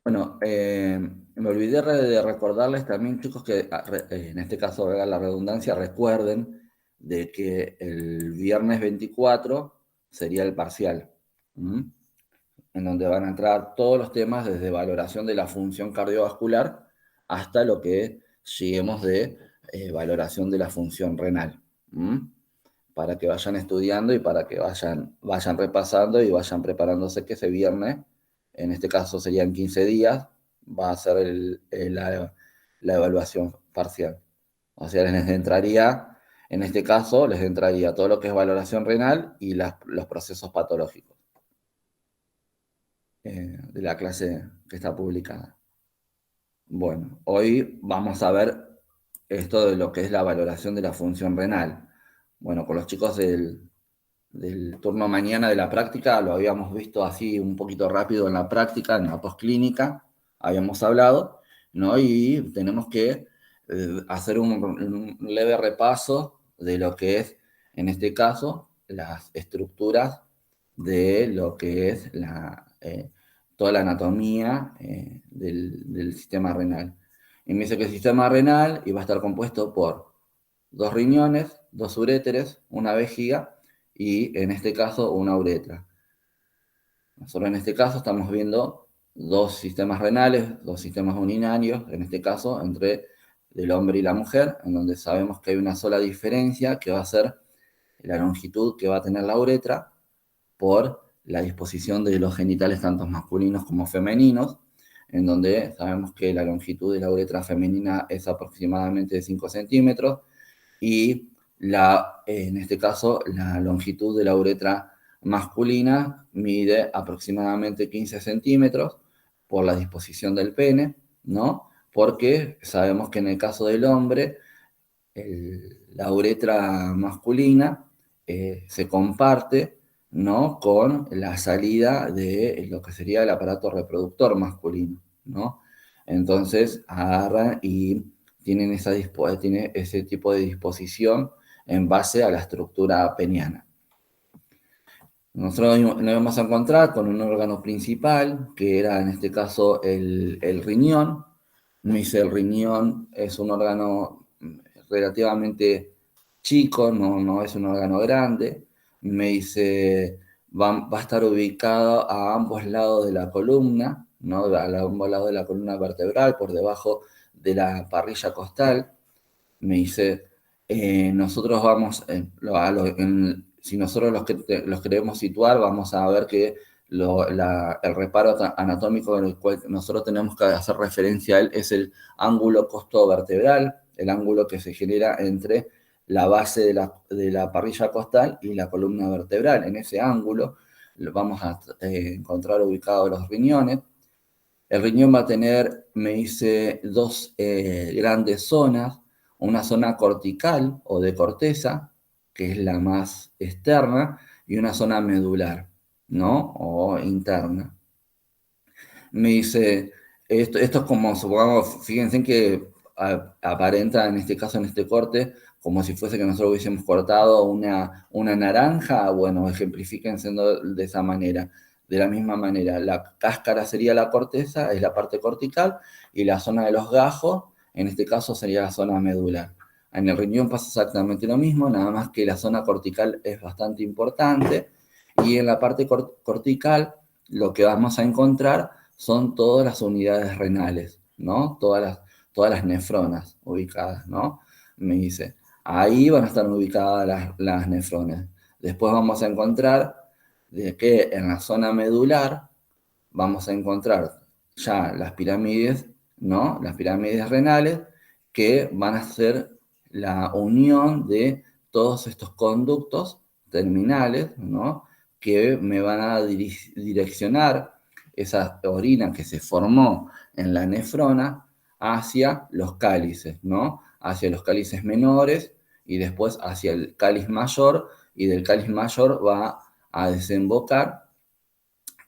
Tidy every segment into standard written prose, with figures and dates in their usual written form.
Bueno, me olvidé de recordarles también, chicos, que en este caso, valga la redundancia, recuerden de que el viernes 24 sería el parcial, ¿m? En donde van a entrar todos los temas desde valoración de la función cardiovascular hasta lo que lleguemos de valoración de la función renal, ¿m? Para que vayan estudiando y para que vayan repasando y vayan preparándose que ese viernes, en este caso serían 15 días, va a ser la evaluación parcial. O sea, les entraría, en este caso, les entraría todo lo que es valoración renal y los procesos patológicos de la clase que está publicada. Bueno, hoy vamos a ver esto de lo que es la valoración de la función renal. Bueno, con los chicos del turno mañana de la práctica, lo habíamos visto así un poquito rápido en la práctica, en la postclínica, habíamos hablado, ¿no? Y tenemos que hacer un leve repaso de lo que es, en este caso, las estructuras de lo que es toda la anatomía del sistema renal. Y me dice que el sistema renal iba a estar compuesto por dos riñones, dos uréteres, una vejiga y en este caso una uretra. Nosotros en este caso estamos viendo dos sistemas renales, dos sistemas urinarios, en este caso entre el hombre y la mujer, en donde sabemos que hay una sola diferencia que va a ser la longitud que va a tener la uretra por la disposición de los genitales tanto masculinos como femeninos, en donde sabemos que la longitud de la uretra femenina es aproximadamente de 5 centímetros y en este caso la longitud de la uretra masculina mide aproximadamente 15 centímetros por la disposición del pene, ¿no? Porque sabemos que en el caso del hombre, la uretra masculina se comparte, ¿no? Con la salida de lo que sería el aparato reproductor masculino, ¿no? Entonces agarran y tiene ese tipo de disposición en base a la estructura peniana. Nosotros nos íbamos a encontrar con un órgano principal, que era en este caso el riñón. Me dice, el riñón es un órgano relativamente chico, no es un órgano grande. Me dice, va a estar ubicado a ambos lados de la columna, ¿no? A ambos lados de la columna vertebral, por debajo de la parrilla costal. Me dice, nosotros vamos, si nosotros los queremos situar, vamos a ver que el reparo anatómico en el cual nosotros tenemos que hacer referencia a él es el ángulo costovertebral, el ángulo que se genera entre la base de la parrilla costal y la columna vertebral. En ese ángulo vamos a encontrar ubicados los riñones. El riñón va a tener, me dice, dos grandes zonas, una zona cortical o de corteza, que es la más externa, y una zona medular, ¿no? O interna. Me dice, esto es como, supongamos, fíjense que aparenta en este caso, en este corte, como si fuese que nosotros hubiésemos cortado una naranja, bueno, ejemplifiquen siendo de esa manera. De la misma manera, la cáscara sería la corteza, es la parte cortical, y la zona de los gajos, en este caso, sería la zona medular. En el riñón pasa exactamente lo mismo, nada más que la zona cortical es bastante importante, y en la parte cortical lo que vamos a encontrar son todas las unidades renales, ¿no? Todas las nefronas ubicadas, ¿no? Me dice, ahí van a estar ubicadas las nefronas. Después vamos a encontrar de que en la zona medular vamos a encontrar ya las pirámides, ¿no? Las pirámides renales que van a ser la unión de todos estos conductos terminales, ¿no? Que me van a direccionar esa orina que se formó en la nefrona hacia los cálices, ¿no? Hacia los cálices menores y después hacia el cáliz mayor, y del cáliz mayor va a desembocar,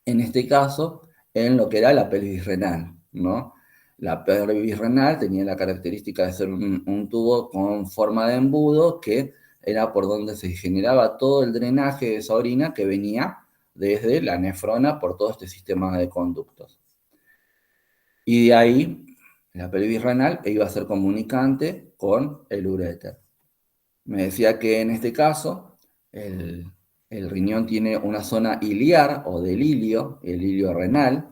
en este caso, en lo que era la pelvis renal, ¿no? La pelvis renal tenía la característica de ser un tubo con forma de embudo que era por donde se generaba todo el drenaje de esa orina que venía desde la nefrona por todo este sistema de conductos. Y de ahí, la pelvis renal iba a ser comunicante con el uréter. Me decía que en este caso, el riñón tiene una zona iliar o del ilio, el ilio renal,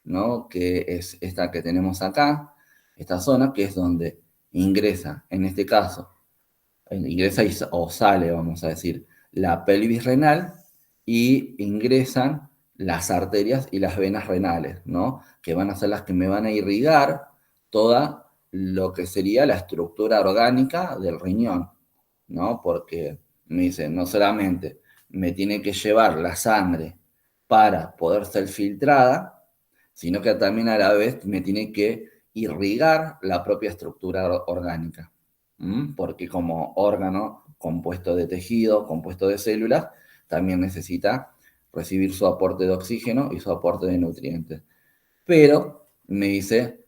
¿no? Que es esta que tenemos acá, esta zona que es donde ingresa, en este caso, ingresa o sale, vamos a decir, la pelvis renal y ingresan las arterias y las venas renales, ¿no? Que van a ser las que me van a irrigar toda lo que sería la estructura orgánica del riñón, ¿no? Porque me dice, no solamente me tiene que llevar la sangre para poder ser filtrada, sino que también a la vez me tiene que irrigar la propia estructura orgánica. Porque como órgano compuesto de tejido, compuesto de células, también necesita recibir su aporte de oxígeno y su aporte de nutrientes. Pero me dice,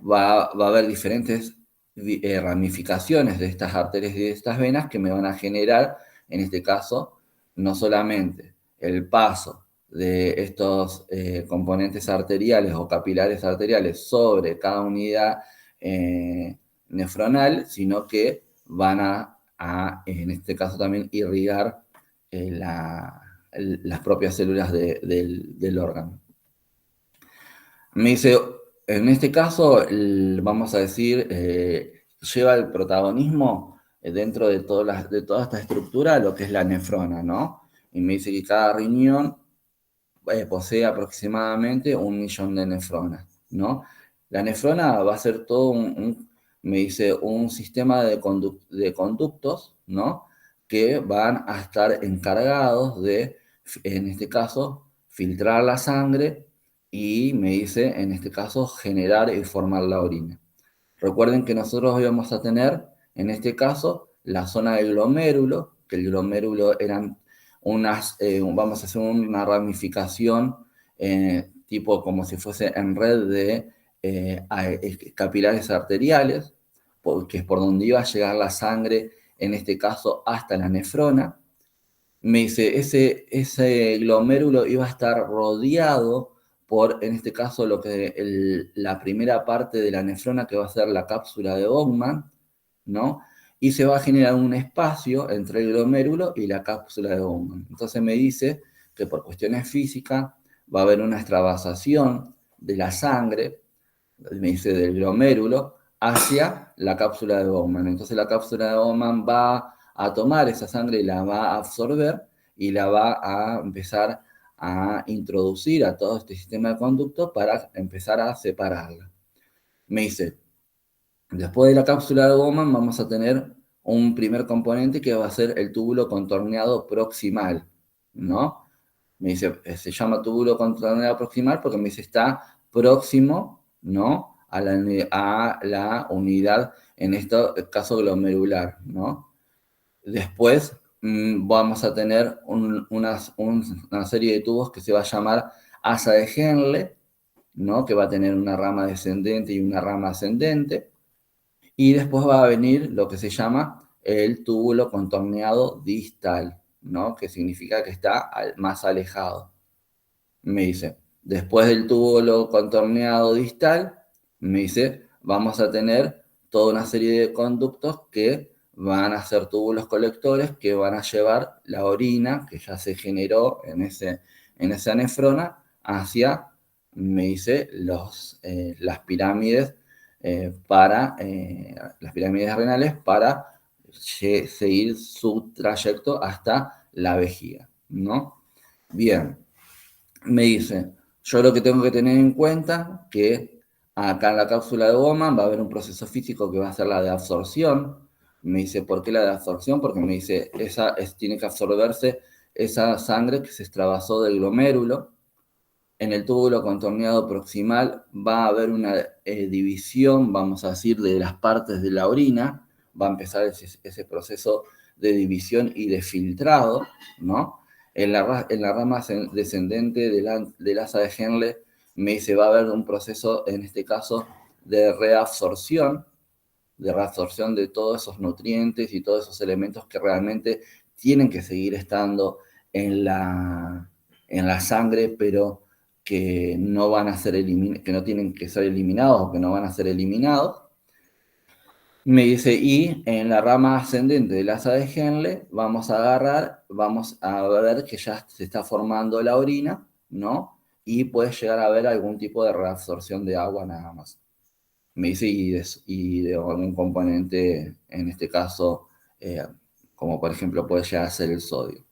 va a haber diferentes ramificaciones de estas arterias y de estas venas que me van a generar, en este caso, no solamente el paso de estos componentes arteriales o capilares arteriales sobre cada unidad nefronal, sino que van en este caso también, irrigar las propias células del órgano. Me dice, en este caso, vamos a decir, lleva el protagonismo dentro de toda esta estructura lo que es la nefrona, ¿no? Y me dice que cada riñón posee aproximadamente 1 millón de nefronas, ¿no? La nefrona va a ser todo me dice, un sistema de conductos, ¿no? Que van a estar encargados de, en este caso, filtrar la sangre y me dice, en este caso, generar y formar la orina. Recuerden que nosotros íbamos a tener, en este caso, la zona del glomérulo, que el glomérulo eran vamos a hacer una ramificación tipo como si fuese en red de capilares arteriales, que es por donde iba a llegar la sangre, en este caso hasta la nefrona. Me dice, ese glomérulo iba a estar rodeado por, en este caso, lo que la primera parte de la nefrona, que va a ser la cápsula de Bowman, ¿no? Y se va a generar un espacio entre el glomérulo y la cápsula de Bowman. Entonces me dice que por cuestiones físicas va a haber una extravasación de la sangre, me dice, del glomérulo hacia la cápsula de Bowman. Entonces la cápsula de Bowman va a tomar esa sangre y la va a absorber y la va a empezar a introducir a todo este sistema de conductos para empezar a separarla. Me dice, después de la cápsula de Bowman vamos a tener un primer componente que va a ser el túbulo contorneado proximal, ¿no? Me dice, se llama túbulo contorneado proximal porque me dice, está próximo, ¿no? A la unidad, en este caso glomerular, ¿no? Después vamos a tener una serie de tubos que se va a llamar asa de Henle, ¿no? Que va a tener una rama descendente y una rama ascendente. Y después va a venir lo que se llama el túbulo contorneado distal, ¿no? Que significa que está más alejado. Me dice, después del túbulo contorneado distal, me dice, vamos a tener toda una serie de conductos que van a ser túbulos colectores que van a llevar la orina que ya se generó en esa nefrona hacia, me dice, las pirámides las pirámides renales para seguir su trayecto hasta la vejiga, ¿no? Bien. Me dice, yo lo que tengo que tener en cuenta que acá en la cápsula de Bowman va a haber un proceso físico que va a ser la de absorción. Me dice, ¿por qué la de absorción? Porque me dice, tiene que absorberse esa sangre que se extravasó del glomérulo. En el túbulo contorneado proximal va a haber una división, vamos a decir, de las partes de la orina. Va a empezar ese proceso de división y de filtrado, ¿no? En la rama descendente del asa de Henle, me dice, va a haber un proceso, en este caso, de reabsorción de todos esos nutrientes y todos esos elementos que realmente tienen que seguir estando en la sangre, pero que no van a ser que no tienen que ser eliminados o que no van a ser eliminados. Me dice, y en la rama ascendente del asa de Henle vamos a ver que ya se está formando la orina, ¿no? Y puede llegar a haber algún tipo de reabsorción de agua nada más. Me dice, y de algún componente, en este caso, como por ejemplo puede llegar a ser el sodio.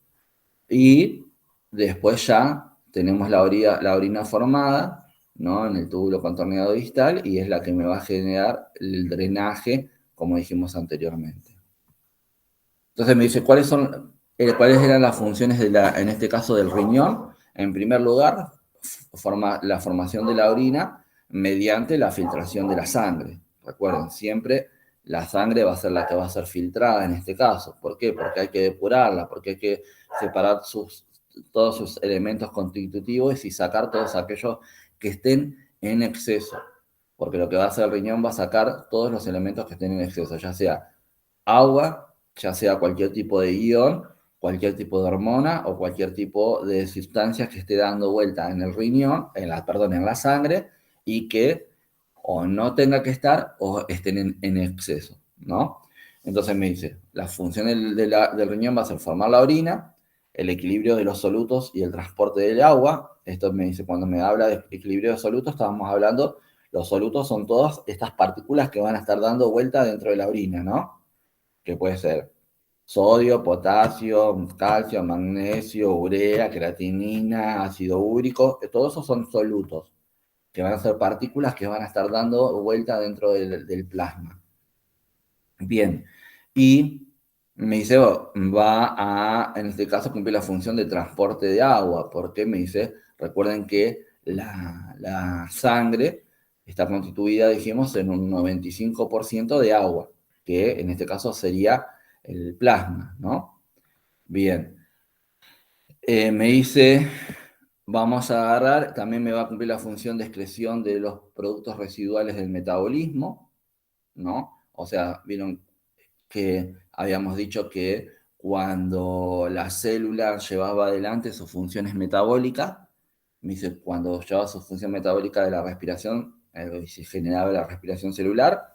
Y después ya tenemos la orina formada, ¿no? En el túbulo contorneado distal, y es la que me va a generar el drenaje, como dijimos anteriormente. Entonces me dice, ¿cuáles eran las funciones en este caso del riñón? En primer lugar, la formación de la orina mediante la filtración de la sangre. Recuerden, siempre la sangre va a ser la que va a ser filtrada en este caso. ¿Por qué? Porque hay que depurarla, porque hay que separar todos sus elementos constitutivos y sacar todos aquellos que estén en exceso. Porque lo que va a hacer el riñón va a sacar todos los elementos que estén en exceso, ya sea agua, ya sea cualquier tipo de ion, cualquier tipo de hormona o cualquier tipo de sustancias que esté dando vuelta en el riñón, en la sangre, y que o no tenga que estar o estén en exceso, ¿no? Entonces me dice, la función del riñón va a ser formar la orina, el equilibrio de los solutos y el transporte del agua. Esto me dice, cuando me habla de equilibrio de solutos, estamos hablando, los solutos son todas estas partículas que van a estar dando vuelta dentro de la orina, ¿no? Que puede ser sodio, potasio, calcio, magnesio, urea, creatinina, ácido úrico, todos esos son solutos, que van a ser partículas que van a estar dando vuelta dentro del plasma. Bien, y me dice, en este caso, cumplir la función de transporte de agua, porque me dice, recuerden que la sangre está constituida, dijimos, en un 95% de agua, que en este caso sería el plasma, ¿no? Bien, me dice, vamos a agarrar, también me va a cumplir la función de excreción de los productos residuales del metabolismo, ¿no? O sea, vieron que habíamos dicho que cuando la célula llevaba adelante sus funciones metabólicas, me dice, cuando llevaba su función metabólica de la respiración, y se generaba la respiración celular,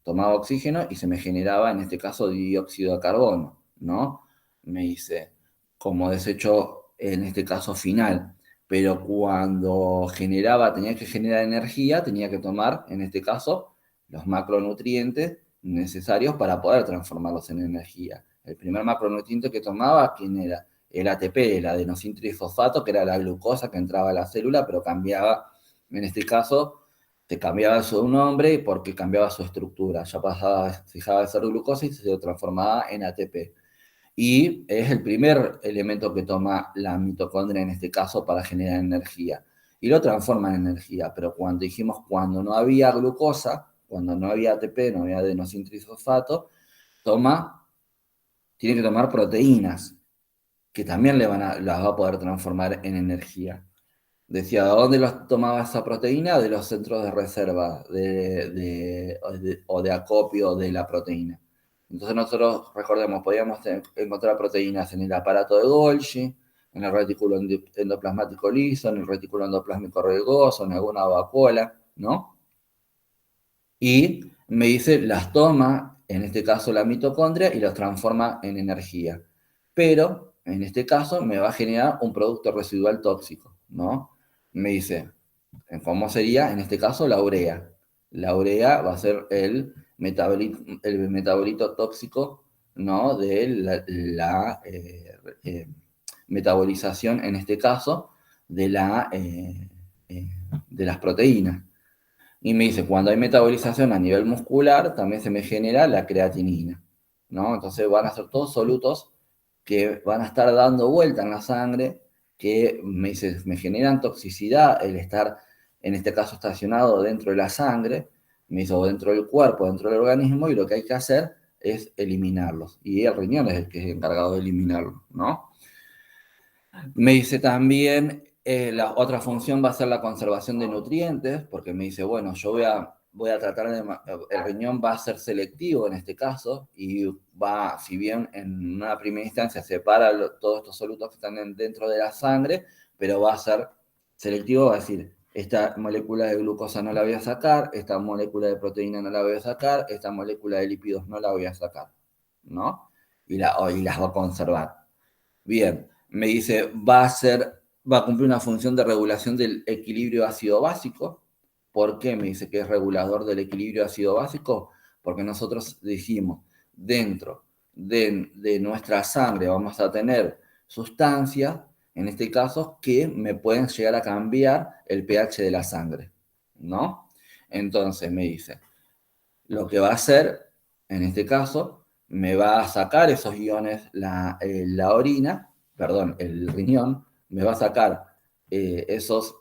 tomaba oxígeno y se me generaba, en este caso, dióxido de carbono, ¿no? Me dice, como desecho, en este caso, final. Pero cuando tenía que generar energía, tenía que tomar, en este caso, los macronutrientes necesarios para poder transformarlos en energía. El primer macronutriente que tomaba, ¿quién era? El ATP, el adenosín-trifosfato, que era la glucosa que entraba a la célula, pero cambiaba, en este caso, te cambiaba su nombre porque cambiaba su estructura. Ya dejaba de ser glucosa y se transformaba en ATP. Y es el primer elemento que toma la mitocondria en este caso para generar energía. Y lo transforma en energía. Pero cuando dijimos, cuando no había glucosa, cuando no había ATP, no había adenosín-trifosfato, tiene que tomar proteínas, que también las va a poder transformar en energía. Decía, ¿de dónde los tomaba esa proteína? De los centros de reserva o de acopio de la proteína. Entonces nosotros, recordemos, podíamos encontrar proteínas en el aparato de Golgi, en el retículo endoplasmático liso, en el retículo endoplásmico rugoso, en alguna vacuola, ¿no? Y me dice, las toma, en este caso la mitocondria, y las transforma en energía. Pero, en este caso, me va a generar un producto residual tóxico, ¿no? Me dice, ¿cómo sería? En este caso, la urea. La urea va a ser el metabolito tóxico, ¿no? De la metabolización, en este caso, eh, de las proteínas. Y me dice, cuando hay metabolización a nivel muscular, también se me genera la creatinina, ¿no? Entonces van a ser todos solutos que van a estar dando vuelta en la sangre, que me dice, me generan toxicidad el estar, en este caso, estacionado dentro de la sangre, me dice, o dentro del cuerpo, dentro del organismo, y lo que hay que hacer es eliminarlos. Y el riñón es el que es encargado de eliminarlos, ¿no? Me dice también, la otra función va a ser la conservación de nutrientes, porque me dice, bueno, yo voy a tratar el riñón va a ser selectivo en este caso, y si bien en una primera instancia separa todos estos solutos que están dentro de la sangre, pero va a ser selectivo va a decir, esta molécula de glucosa no la voy a sacar, esta molécula de proteína no la voy a sacar, esta molécula de lípidos no la voy a sacar, ¿no? Y las va a conservar. Bien, me dice, va a cumplir una función de regulación del equilibrio ácido-básico. ¿Por qué me dice que es regulador del equilibrio ácido-básico? Porque nosotros dijimos, dentro de nuestra sangre vamos a tener sustancias, en este caso, que me pueden llegar a cambiar el pH de la sangre, ¿no? Entonces me dice, lo que va a hacer, en este caso, me va a sacar esos iones, la orina, perdón, el riñón, me va a sacar esos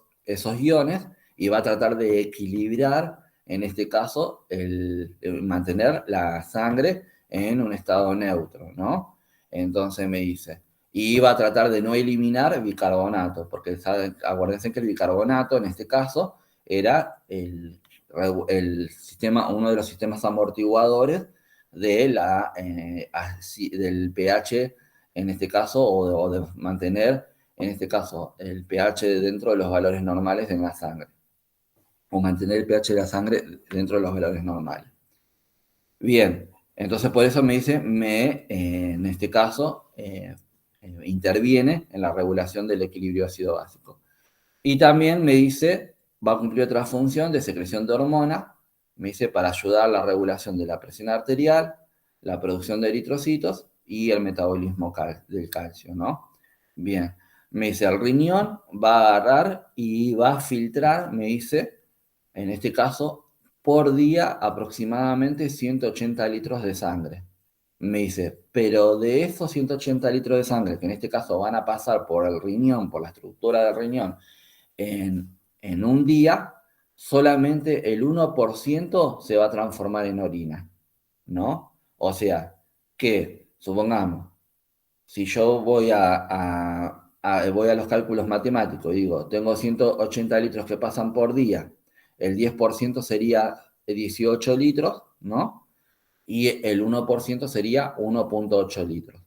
iones y va a tratar de equilibrar, en este caso, mantener la sangre en un estado neutro, ¿no? Entonces me dice, y va a tratar de no eliminar bicarbonato, porque acuérdense que el bicarbonato, en este caso, era uno de los sistemas amortiguadores del pH, en este caso, o de mantener, en este caso, el pH dentro de los valores normales en la sangre, o mantener el pH de la sangre dentro de los valores normales. Bien, entonces por eso me dice, en este caso, interviene en la regulación del equilibrio ácido-básico. Y también me dice, va a cumplir otra función de secreción de hormona, me dice para ayudar a la regulación de la presión arterial, la producción de eritrocitos y el metabolismo del calcio, ¿no? Bien, me dice, el riñón va a agarrar y va a filtrar, me dice, en este caso, por día aproximadamente 180 litros de sangre. Me dice, pero de esos 180 litros de sangre, que en este caso van a pasar por el riñón, por la estructura del riñón, en un día, solamente el 1% se va a transformar en orina, ¿no? O sea, que, supongamos, si yo voy a los cálculos matemáticos, digo, tengo 180 litros que pasan por día, el 10% sería 18 litros, ¿no? Y el 1% sería 1,8 litros.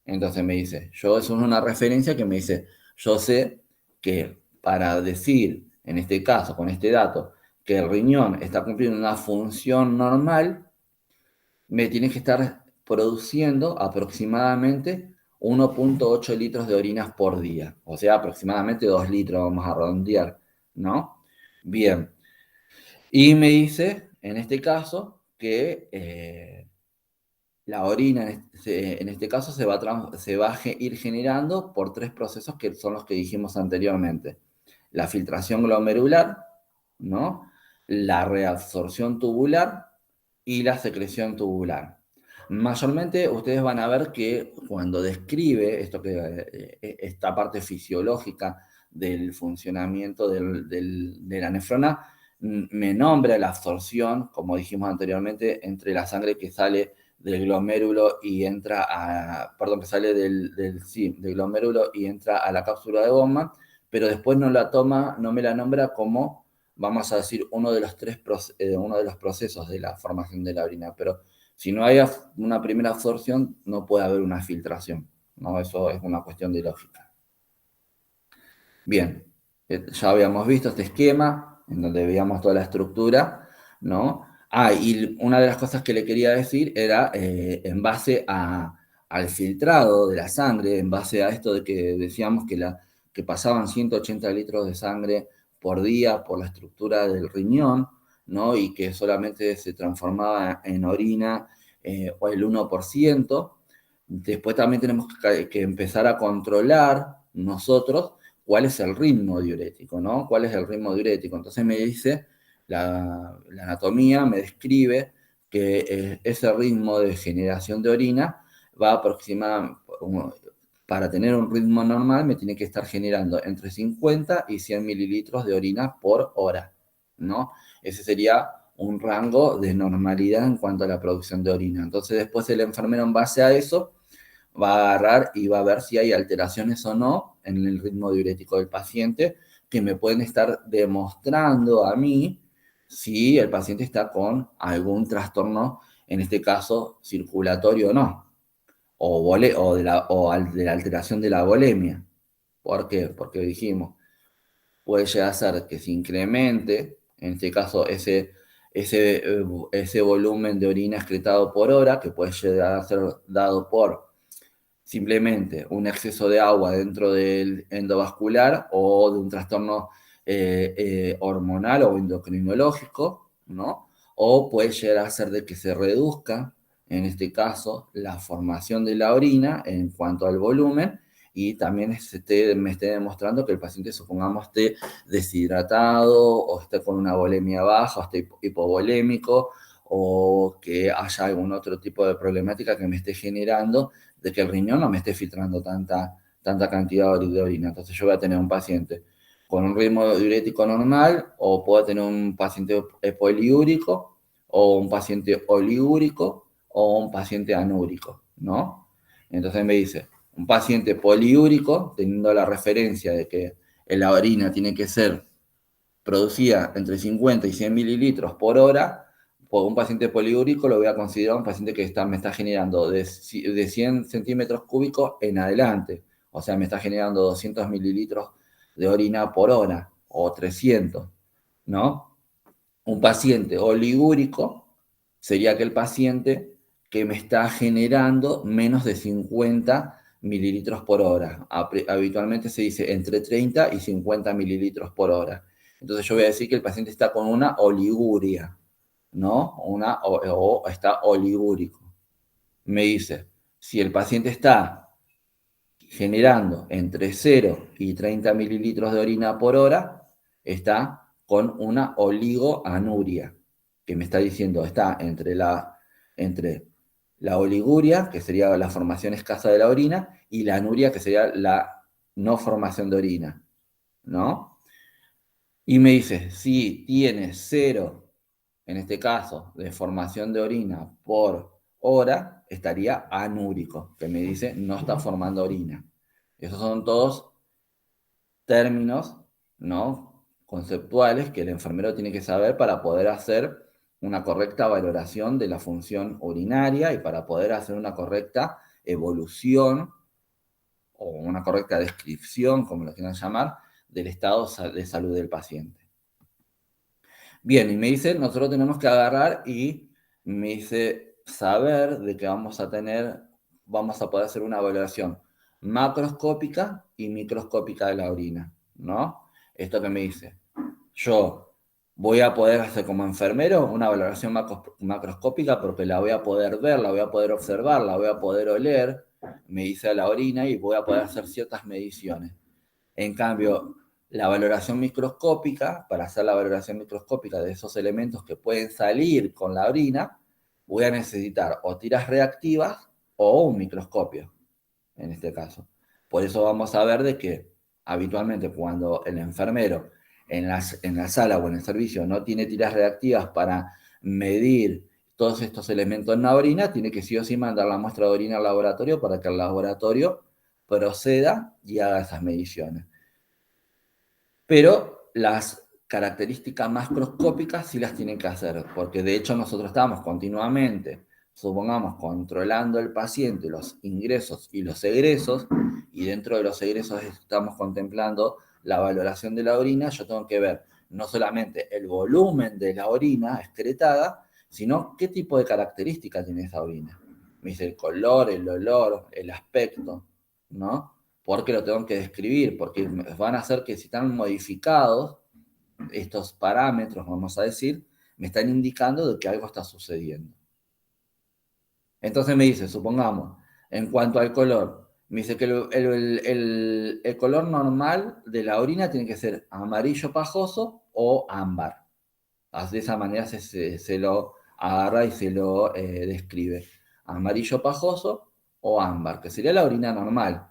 Entonces me dice, eso es una referencia que me dice, yo sé que para decir, en este caso, con este dato, que el riñón está cumpliendo una función normal, me tiene que estar produciendo aproximadamente 1,8 litros de orinas por día. O sea, aproximadamente 2 litros, vamos a redondear, ¿no? Bien. Y me dice, en este caso, que la orina, en este caso, se va a ir generando por 3 procesos que son los que dijimos anteriormente. La filtración glomerular, ¿no? La reabsorción tubular y la secreción tubular. Mayormente ustedes van a ver que cuando describe esta parte fisiológica del funcionamiento de la nefrona, me nombra la absorción, como dijimos anteriormente, entre la sangre que sale del glomérulo y entra que sale del glomérulo y entra a la cápsula de Bowman, pero después no me la nombra como, vamos a decir, uno de los procesos de la formación de la orina, pero si no hay una primera absorción, no puede haber una filtración, ¿no? Eso es una cuestión de lógica. Bien, ya habíamos visto este esquema, en donde veíamos toda la estructura, ¿no? Y una de las cosas que le quería decir era, en base al filtrado de la sangre, en base a esto de que decíamos que pasaban 180 litros de sangre por día por la estructura del riñón, ¿no? Y que solamente se transformaba en orina o el 1%. Después también tenemos que empezar a controlar nosotros cuál es el ritmo diurético, ¿no? ¿Cuál es el ritmo diurético? Entonces me dice, la anatomía me describe que ese ritmo de generación de orina va aproximadamente, para tener un ritmo normal, me tiene que estar generando entre 50 y 100 mililitros de orina por hora, ¿no? Ese sería un rango de normalidad en cuanto a la producción de orina. Entonces después el enfermero, en base a eso, va a agarrar y va a ver si hay alteraciones o no en el ritmo diurético del paciente que me pueden estar demostrando a mí si el paciente está con algún trastorno, en este caso circulatorio o no, o de la alteración de la volemia. ¿Por qué? Porque dijimos, puede llegar a ser que se incremente, en este caso, ese volumen de orina excretado por hora, que puede llegar a ser dado por simplemente un exceso de agua dentro del endovascular o de un trastorno hormonal o endocrinológico, ¿no? O puede llegar a ser de que se reduzca, en este caso, la formación de la orina en cuanto al volumen y también me esté demostrando que el paciente, supongamos, esté deshidratado o esté con una volemia baja o esté hipovolémico o que haya algún otro tipo de problemática que me esté generando de que el riñón no me esté filtrando tanta cantidad de orina. Entonces yo voy a tener un paciente con un ritmo diurético normal o puedo tener un paciente poliúrico o un paciente oliúrico o un paciente anúrico, ¿no? Entonces me dice, un paciente poliúrico, teniendo la referencia de que la orina tiene que ser producida entre 50 y 100 mililitros por hora, por un paciente poliúrico lo voy a considerar un paciente que me está generando de 100 centímetros cúbicos en adelante. O sea, me está generando 200 mililitros de orina por hora o 300, ¿no? Un paciente oligúrico sería aquel paciente que me está generando menos de 50 mililitros por hora. Habitualmente se dice entre 30 y 50 mililitros por hora. Entonces yo voy a decir que el paciente está con una oliguria, ¿no? O está oligúrico. Me dice, si el paciente está generando entre 0 y 30 mililitros de orina por hora, está con una oligoanuria, que me está diciendo, está entre la oliguria, que sería la formación escasa de la orina, y la anuria, que sería la no formación de orina, ¿no? Y me dice, si tiene 0, en este caso, de formación de orina por hora, estaría anúrico, que me dice no está formando orina. Esos son todos términos, ¿no? Conceptuales que el enfermero tiene que saber para poder hacer una correcta valoración de la función urinaria y para poder hacer una correcta evolución o una correcta descripción, como lo quieran llamar, del estado de salud del paciente. Bien, y me dice, nosotros tenemos que agarrar y me dice saber de que vamos a poder hacer una valoración macroscópica y microscópica de la orina, ¿no? Esto que me dice, yo voy a poder hacer como enfermero una valoración macroscópica porque la voy a poder ver, la voy a poder observar, la voy a poder oler, me dice la orina y voy a poder hacer ciertas mediciones. En cambio, la valoración microscópica, para hacer la valoración microscópica de esos elementos que pueden salir con la orina, voy a necesitar o tiras reactivas o un microscopio, en este caso. Por eso vamos a ver de que habitualmente cuando el enfermero en la sala o en el servicio no tiene tiras reactivas para medir todos estos elementos en la orina, tiene que sí o sí mandar la muestra de orina al laboratorio para que el laboratorio proceda y haga esas mediciones. Pero las características macroscópicas sí las tienen que hacer, porque de hecho nosotros estamos continuamente, supongamos, controlando el paciente, los ingresos y los egresos, y dentro de los egresos estamos contemplando la valoración de la orina. Yo tengo que ver no solamente el volumen de la orina excretada, sino qué tipo de características tiene esa orina. Me dice el color, el olor, el aspecto, ¿no? Porque lo tengo que describir, porque van a hacer que si están modificados estos parámetros, vamos a decir, me están indicando de que algo está sucediendo. Entonces me dice, supongamos, en cuanto al color, me dice que el color normal de la orina tiene que ser amarillo pajoso o ámbar. De esa manera se lo agarra y se lo describe. Amarillo pajoso o ámbar, que sería la orina normal.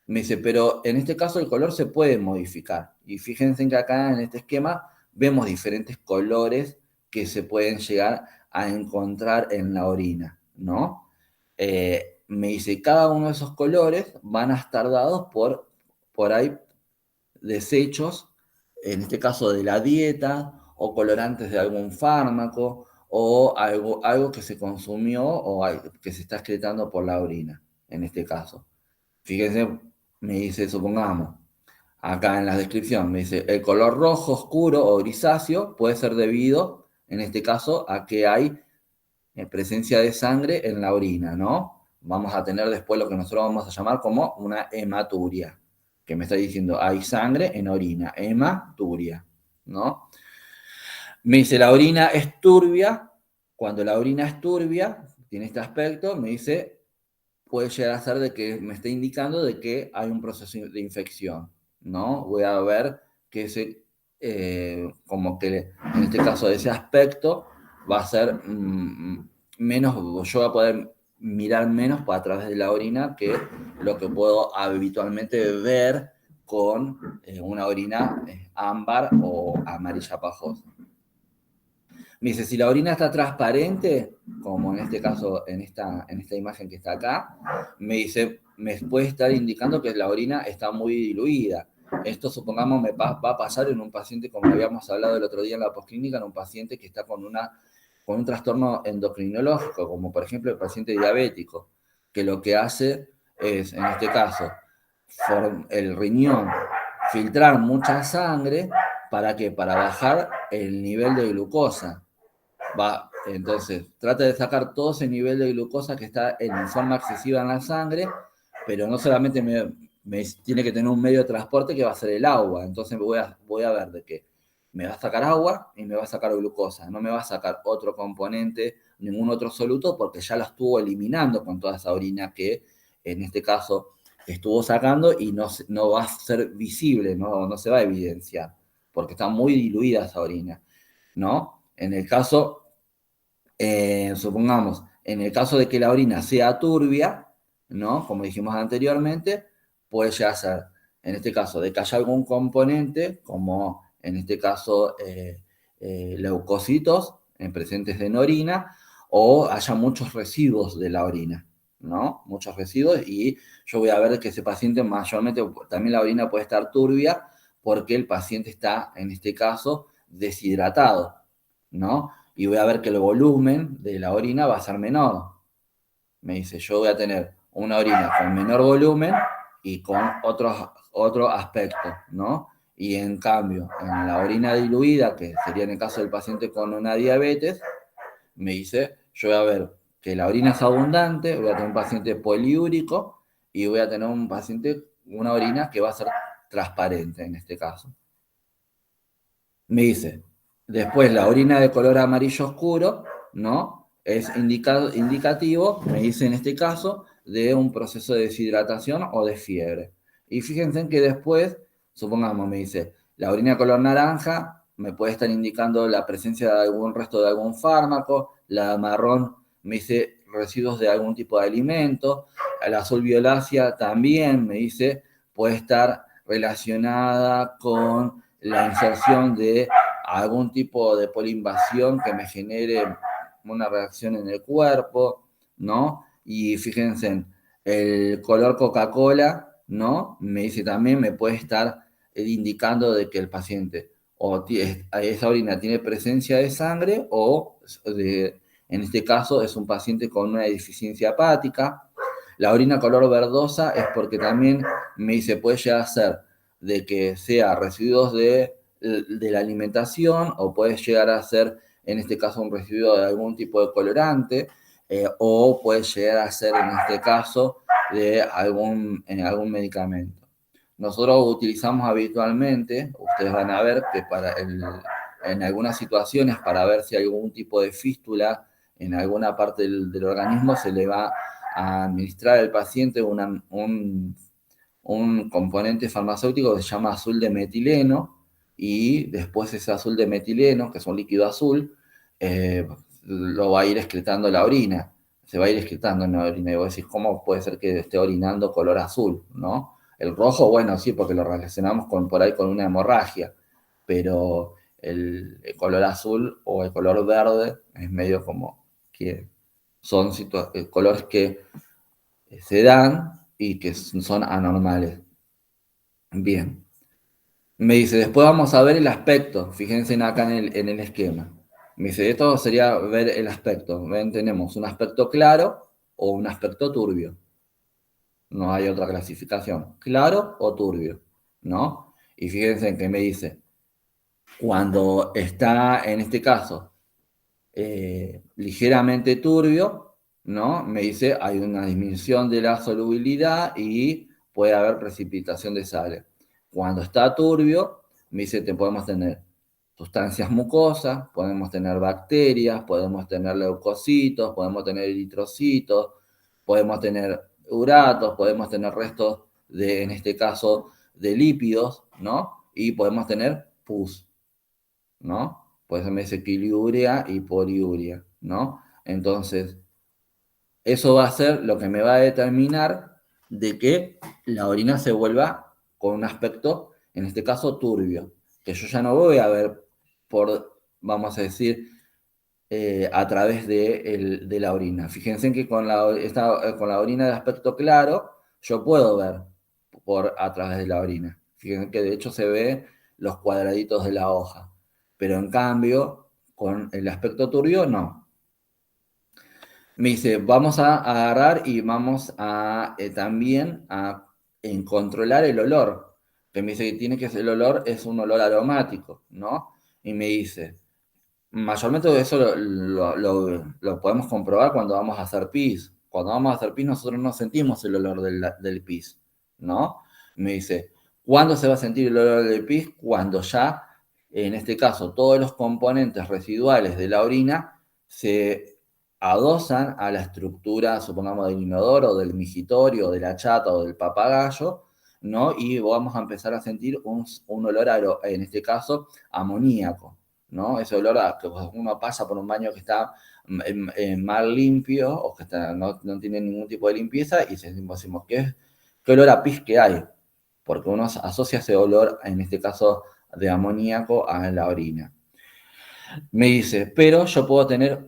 Me dice, pero en este caso el color se puede modificar. Y fíjense que acá en este esquema vemos diferentes colores que se pueden llegar a encontrar en la orina, ¿no? Me dice, cada uno de esos colores van a estar dados por ahí desechos, en este caso de la dieta, o colorantes de algún fármaco, o algo que se consumió o que se está excretando por la orina, en este caso. Fíjense, me dice, supongamos, acá en la descripción, me dice, el color rojo oscuro o grisáceo puede ser debido, en este caso, a que hay presencia de sangre en la orina, ¿no? Vamos a tener después lo que nosotros vamos a llamar como una hematuria, que me está diciendo, hay sangre en orina, hematuria, ¿no? Me dice, la orina es turbia. Cuando la orina es turbia, tiene este aspecto, me dice, puede llegar a ser de que me esté indicando de que hay un proceso de infección, ¿no? Voy a ver que ese, como que en este caso de ese aspecto va a ser menos, yo voy a poder mirar menos a través de la orina que lo que puedo habitualmente ver con una orina ámbar o amarilla pajosa. Me dice, si la orina está transparente, como en este caso, en esta imagen que está acá, me dice, me puede estar indicando que la orina está muy diluida. Esto, supongamos, va a pasar en un paciente, como habíamos hablado el otro día en la postclínica, en un paciente que está con un trastorno endocrinológico, como por ejemplo el paciente diabético, que lo que hace es, en este caso, el riñón filtrar mucha sangre, ¿para qué? Para bajar el nivel de glucosa. Entonces, trata de sacar todo ese nivel de glucosa que está en forma excesiva en la sangre, pero no solamente me tiene que tener un medio de transporte que va a ser el agua. Entonces voy a ver de que me va a sacar agua y me va a sacar glucosa. No me va a sacar otro componente, ningún otro soluto, porque ya lo estuvo eliminando con toda esa orina que en este caso estuvo sacando y no va a ser visible, no se va a evidenciar, porque está muy diluida esa orina, ¿no? En el caso supongamos, en el caso de que la orina sea turbia, ¿no? Como dijimos anteriormente, puede llegar a ser, en este caso, de que haya algún componente, como en este caso leucocitos presentes en orina, o haya muchos residuos de la orina, ¿no? Muchos residuos, y yo voy a ver que ese paciente mayormente, también la orina puede estar turbia, porque el paciente está, en este caso, deshidratado, ¿no? Y voy a ver que el volumen de la orina va a ser menor. Me dice, yo voy a tener una orina con menor volumen y con otro aspecto, ¿no? Y en cambio, en la orina diluida, que sería en el caso del paciente con una diabetes, me dice, yo voy a ver que la orina es abundante, voy a tener un paciente poliúrico y voy a tener un paciente, una orina que va a ser transparente en este caso. Me dice, después la orina de color amarillo oscuro, ¿no? Es indicativo, me dice en este caso, de un proceso de deshidratación o de fiebre. Y fíjense que después, supongamos, me dice, la orina de color naranja me puede estar indicando la presencia de algún resto de algún fármaco, la marrón me dice residuos de algún tipo de alimento, la azul violácea también me dice puede estar relacionada con la inserción de algún tipo de polinvasión que me genere una reacción en el cuerpo, ¿no? Y fíjense, el color Coca-Cola, ¿no? Me dice también, me puede estar indicando de que el paciente o esa orina tiene presencia de sangre o en este caso es un paciente con una deficiencia hepática. La orina color verdosa es porque también me dice, puede llegar a ser de que sea residuos de la alimentación o puede llegar a ser, en este caso, un residuo de algún tipo de colorante o puede llegar a ser, en este caso, de algún medicamento. Nosotros utilizamos habitualmente, ustedes van a ver que en algunas situaciones, para ver si hay algún tipo de fístula en alguna parte del organismo, se le va a administrar al paciente un componente farmacéutico que se llama azul de metileno, y después ese azul de metileno, que es un líquido azul, lo va a ir excretando la orina, se va a ir excretando en la orina, y vos decís, ¿cómo puede ser que esté orinando color azul, no? El rojo, bueno, sí, porque lo relacionamos por ahí con una hemorragia, pero el color azul o el color verde es medio como que son colores que se dan y que son anormales. Bien. Me dice, después vamos a ver el aspecto. Fíjense acá en el esquema. Me dice, esto sería ver el aspecto. ¿Ven? Tenemos un aspecto claro o un aspecto turbio. No hay otra clasificación. Claro o turbio, ¿no? Y fíjense que me dice, cuando está, en este caso, ligeramente turbio, ¿no? Me dice, hay una disminución de la solubilidad y puede haber precipitación de sales. Cuando está turbio, me dice, te podemos tener sustancias mucosas, podemos tener bacterias, podemos tener leucocitos, podemos tener eritrocitos, podemos tener uratos, podemos tener restos de, en este caso, de lípidos, ¿no? Y podemos tener pus, ¿no? Pues me dice quiliuria y poliuria, ¿no? Entonces, eso va a ser lo que me va a determinar de que la orina se vuelva con un aspecto, en este caso, turbio, que yo ya no voy a ver por, vamos a decir, a través de la orina. Fíjense que con la orina de aspecto claro, yo puedo ver a través de la orina. Fíjense que de hecho se ve los cuadraditos de la hoja, pero en cambio, con el aspecto turbio, no. Me dice, vamos a agarrar y vamos a también a controlar el olor. Que me dice que tiene que ser el olor, es un olor aromático, ¿no? Y me dice, mayormente eso lo podemos comprobar cuando vamos a hacer pis. Cuando vamos a hacer pis nosotros no sentimos el olor del pis, ¿no? Me dice, ¿cuándo se va a sentir el olor del pis? Cuando ya, en este caso, todos los componentes residuales de la orina se adosan a la estructura, supongamos, del inodoro, del migitorio, de la chata o del papagayo, ¿no? Y vamos a empezar a sentir un olor, en este caso, amoníaco, ¿no? Ese olor a que uno pasa por un baño que está mal limpio o que no tiene ningún tipo de limpieza y decimos, ¿qué olor a pis que hay? Porque uno asocia ese olor, en este caso de amoníaco, a la orina. Me dice, pero yo puedo tener,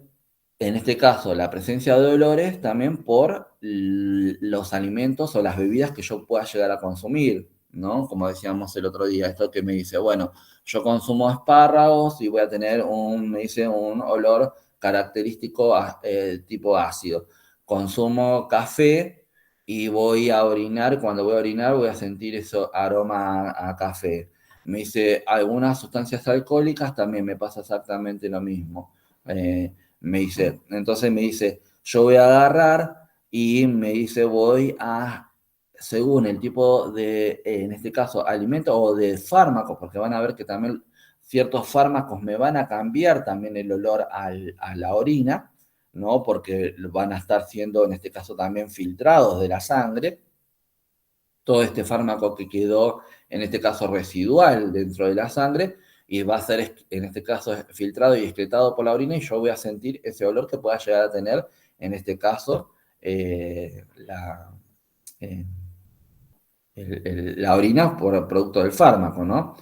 en este caso, la presencia de olores también por los alimentos o las bebidas que yo pueda llegar a consumir, ¿no? Como decíamos el otro día, esto que me dice, bueno, yo consumo espárragos y voy a tener me dice, un olor característico tipo ácido. Consumo café y voy a orinar, cuando voy a orinar voy a sentir ese aroma a café. Me dice, algunas sustancias alcohólicas también me pasa exactamente lo mismo. Me dice, entonces me dice, yo voy a agarrar y me dice, voy a, según el tipo de, en este caso, alimento o de fármacos, porque van a ver que también ciertos fármacos me van a cambiar también el olor a la orina, ¿no? Porque van a estar siendo, en este caso, también filtrados de la sangre. Todo este fármaco que quedó, en este caso, residual dentro de la sangre, y va a ser, en este caso, filtrado y excretado por la orina, y yo voy a sentir ese olor que pueda llegar a tener, en este caso, eh, la orina por producto del fármaco, ¿no?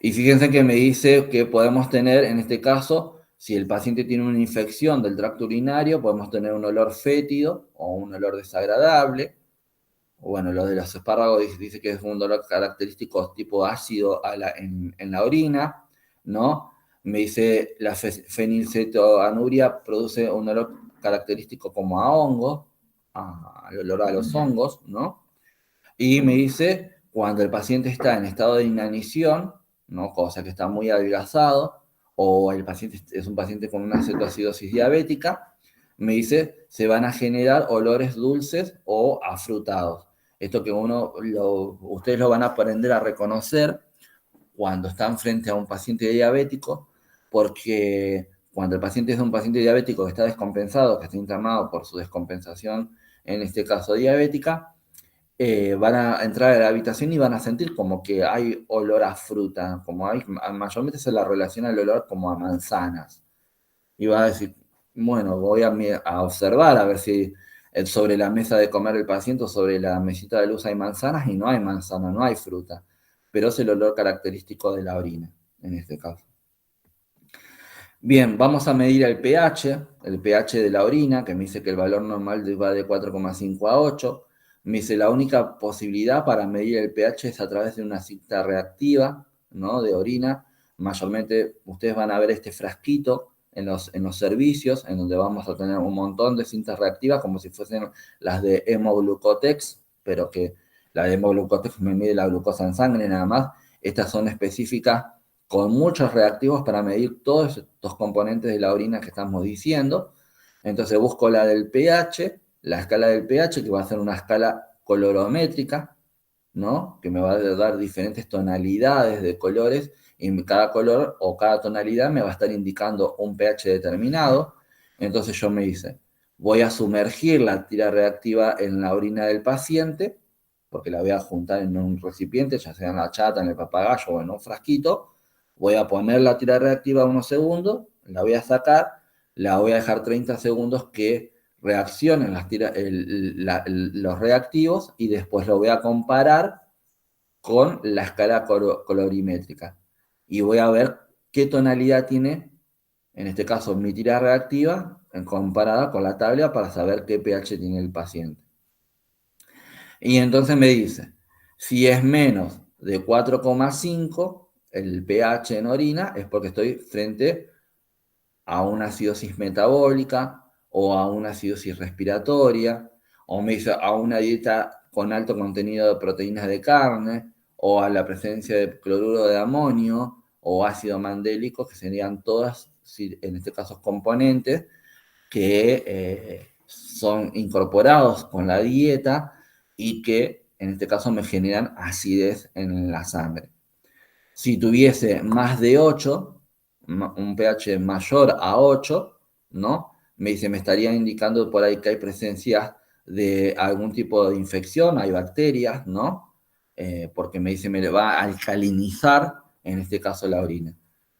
Y fíjense que me dice que podemos tener, en este caso, si el paciente tiene una infección del tracto urinario, podemos tener un olor fétido o un olor desagradable. Bueno, lo de los espárragos dice que es un dolor característico tipo ácido en la orina, ¿no? Me dice la fenilcetoanuria produce un olor característico como a hongo, al olor a los hongos, ¿no? Y me dice cuando el paciente está en estado de inanición, ¿no? Cosa que está muy adelgazado, o el paciente es un paciente con una cetoacidosis diabética, me dice, se van a generar olores dulces o afrutados. Esto que ustedes lo van a aprender a reconocer cuando están frente a un paciente diabético, porque cuando el paciente es un paciente diabético que está descompensado, que está internado por su descompensación, en este caso diabética, van a entrar a la habitación y van a sentir como que hay olor a fruta, como hay, mayormente se la relaciona el olor como a manzanas. Y va a decir, bueno, voy a observar a ver si sobre la mesa de comer el paciente o sobre la mesita de luz hay manzanas y no hay manzana, no hay fruta, pero es el olor característico de la orina, en este caso. Bien, vamos a medir el pH de la orina, que me dice que el valor normal va de 4,5 a 8. Me dice la única posibilidad para medir el pH es a través de una cinta reactiva, ¿no? De orina. Mayormente ustedes van a ver este frasquito en los servicios, en donde vamos a tener un montón de cintas reactivas, como si fuesen las de hemoglucotex, pero que la de hemoglucotex me mide la glucosa en sangre nada más, estas son específicas con muchos reactivos para medir todos estos componentes de la orina que estamos diciendo. Entonces busco la del pH, la escala del pH, que va a ser una escala colorométrica, ¿no? Que me va a dar diferentes tonalidades de colores, y cada color o cada tonalidad me va a estar indicando un pH determinado. Entonces yo me dice, voy a sumergir la tira reactiva en la orina del paciente, porque la voy a juntar en un recipiente, ya sea en la chata, en el papagayo o en un frasquito. Voy a poner la tira reactiva unos segundos, la voy a sacar, la voy a dejar 30 segundos que reaccionen los reactivos, y después lo voy a comparar con la escala colorimétrica. Y voy a ver qué tonalidad tiene, en este caso, mi tira reactiva, comparada con la tabla, para saber qué pH tiene el paciente. Y entonces me dice, si es menos de 4,5 el pH en orina, es porque estoy frente a una acidosis metabólica o a una acidosis respiratoria, o me dice a una dieta con alto contenido de proteínas de carne, o a la presencia de cloruro de amonio o ácido mandélico, que serían todas, en este caso, componentes que son incorporados con la dieta y que en este caso me generan acidez en la sangre. Si tuviese más de 8, un pH mayor a 8, ¿no? Me dice, me estaría indicando por ahí que hay presencia de algún tipo de infección, hay bacterias, ¿no? Porque me dice, me va a alcalinizar, en este caso, la orina.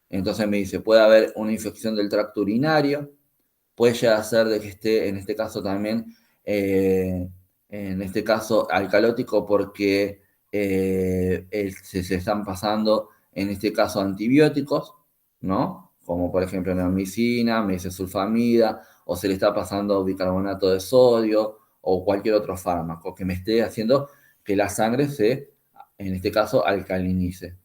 Entonces me dice, puede haber una infección del tracto urinario, puede llegar a ser de que esté, en este caso también, en este caso, alcalótico, porque se están pasando, en este caso, antibióticos, ¿no? Como por ejemplo neomicina, mesilsulfamida, o se le está pasando bicarbonato de sodio, o cualquier otro fármaco que me esté haciendo que la sangre se, en este caso, alcalinice.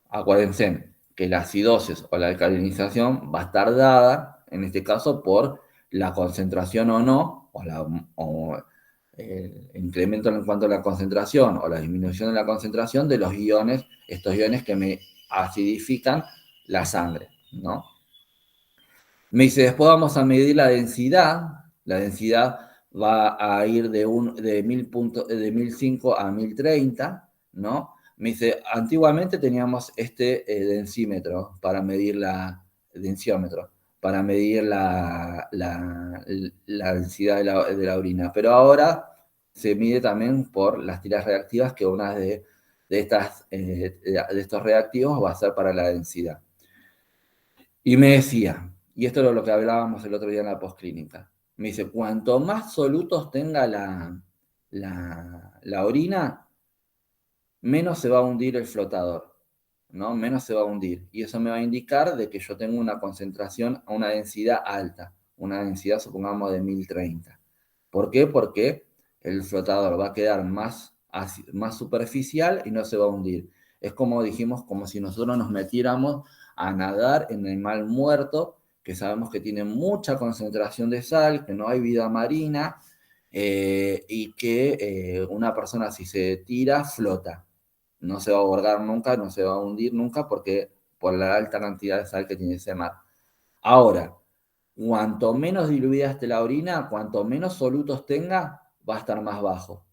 Acuérdense que la acidosis o la alcalinización va a estar dada, en este caso, por la concentración o no, o el incremento en cuanto a la concentración o la disminución de la concentración de los iones, estos iones que me acidifican la sangre, ¿no? Me dice, después vamos a medir la densidad. La densidad va a ir de 1005 a 1030, ¿no? Me dice, antiguamente teníamos este densímetro para medir densiómetro, para medir la densidad de la orina, pero ahora se mide también por las tiras reactivas, que una de estos reactivos va a ser para la densidad. Y me decía, y esto es lo que hablábamos el otro día en la postclínica, me dice, cuanto más solutos tenga la orina, menos se va a hundir el flotador, ¿no? Menos se va a hundir. Y eso me va a indicar de que yo tengo una concentración, una densidad alta, una densidad, supongamos, de 1030. ¿Por qué? Porque el flotador va a quedar más superficial y no se va a hundir. Es como dijimos, como si nosotros nos metiéramos a nadar en el mar muerto, que sabemos que tiene mucha concentración de sal, que no hay vida marina, y que una persona, si se tira, flota. No se va a ahogar nunca, no se va a hundir nunca, porque por la alta cantidad de sal que tiene ese mar. Ahora, cuanto menos diluida esté la orina, cuanto menos solutos tenga, va a estar más bajo,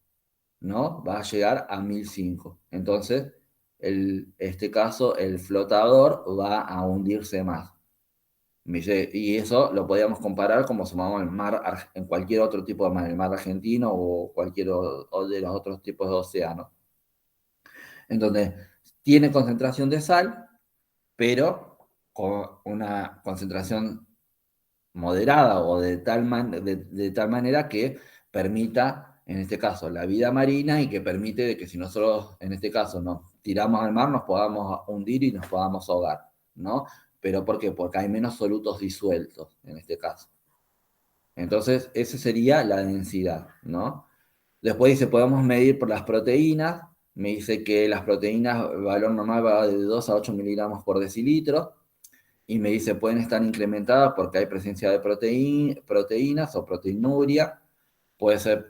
¿no? Va a llegar a 1005. Entonces, en este caso, el flotador va a hundirse más. Y eso lo podíamos comparar como sumamos el mar, en cualquier otro tipo de mar, el mar argentino o cualquier o de los otros tipos de océanos. Entonces, tiene concentración de sal, pero con una concentración moderada o de tal manera que permita, en este caso, la vida marina, y que permite de que si nosotros, en este caso, nos tiramos al mar, nos podamos hundir y nos podamos ahogar, ¿no? ¿Pero por qué? Porque hay menos solutos disueltos, en este caso. Entonces, esa sería la densidad, ¿no? Después dice, podemos medir por las proteínas. Me dice que las proteínas, el valor normal va de 2 a 8 miligramos por decilitro. Y me dice, pueden estar incrementadas porque hay presencia de proteínas o proteinuria. Puede ser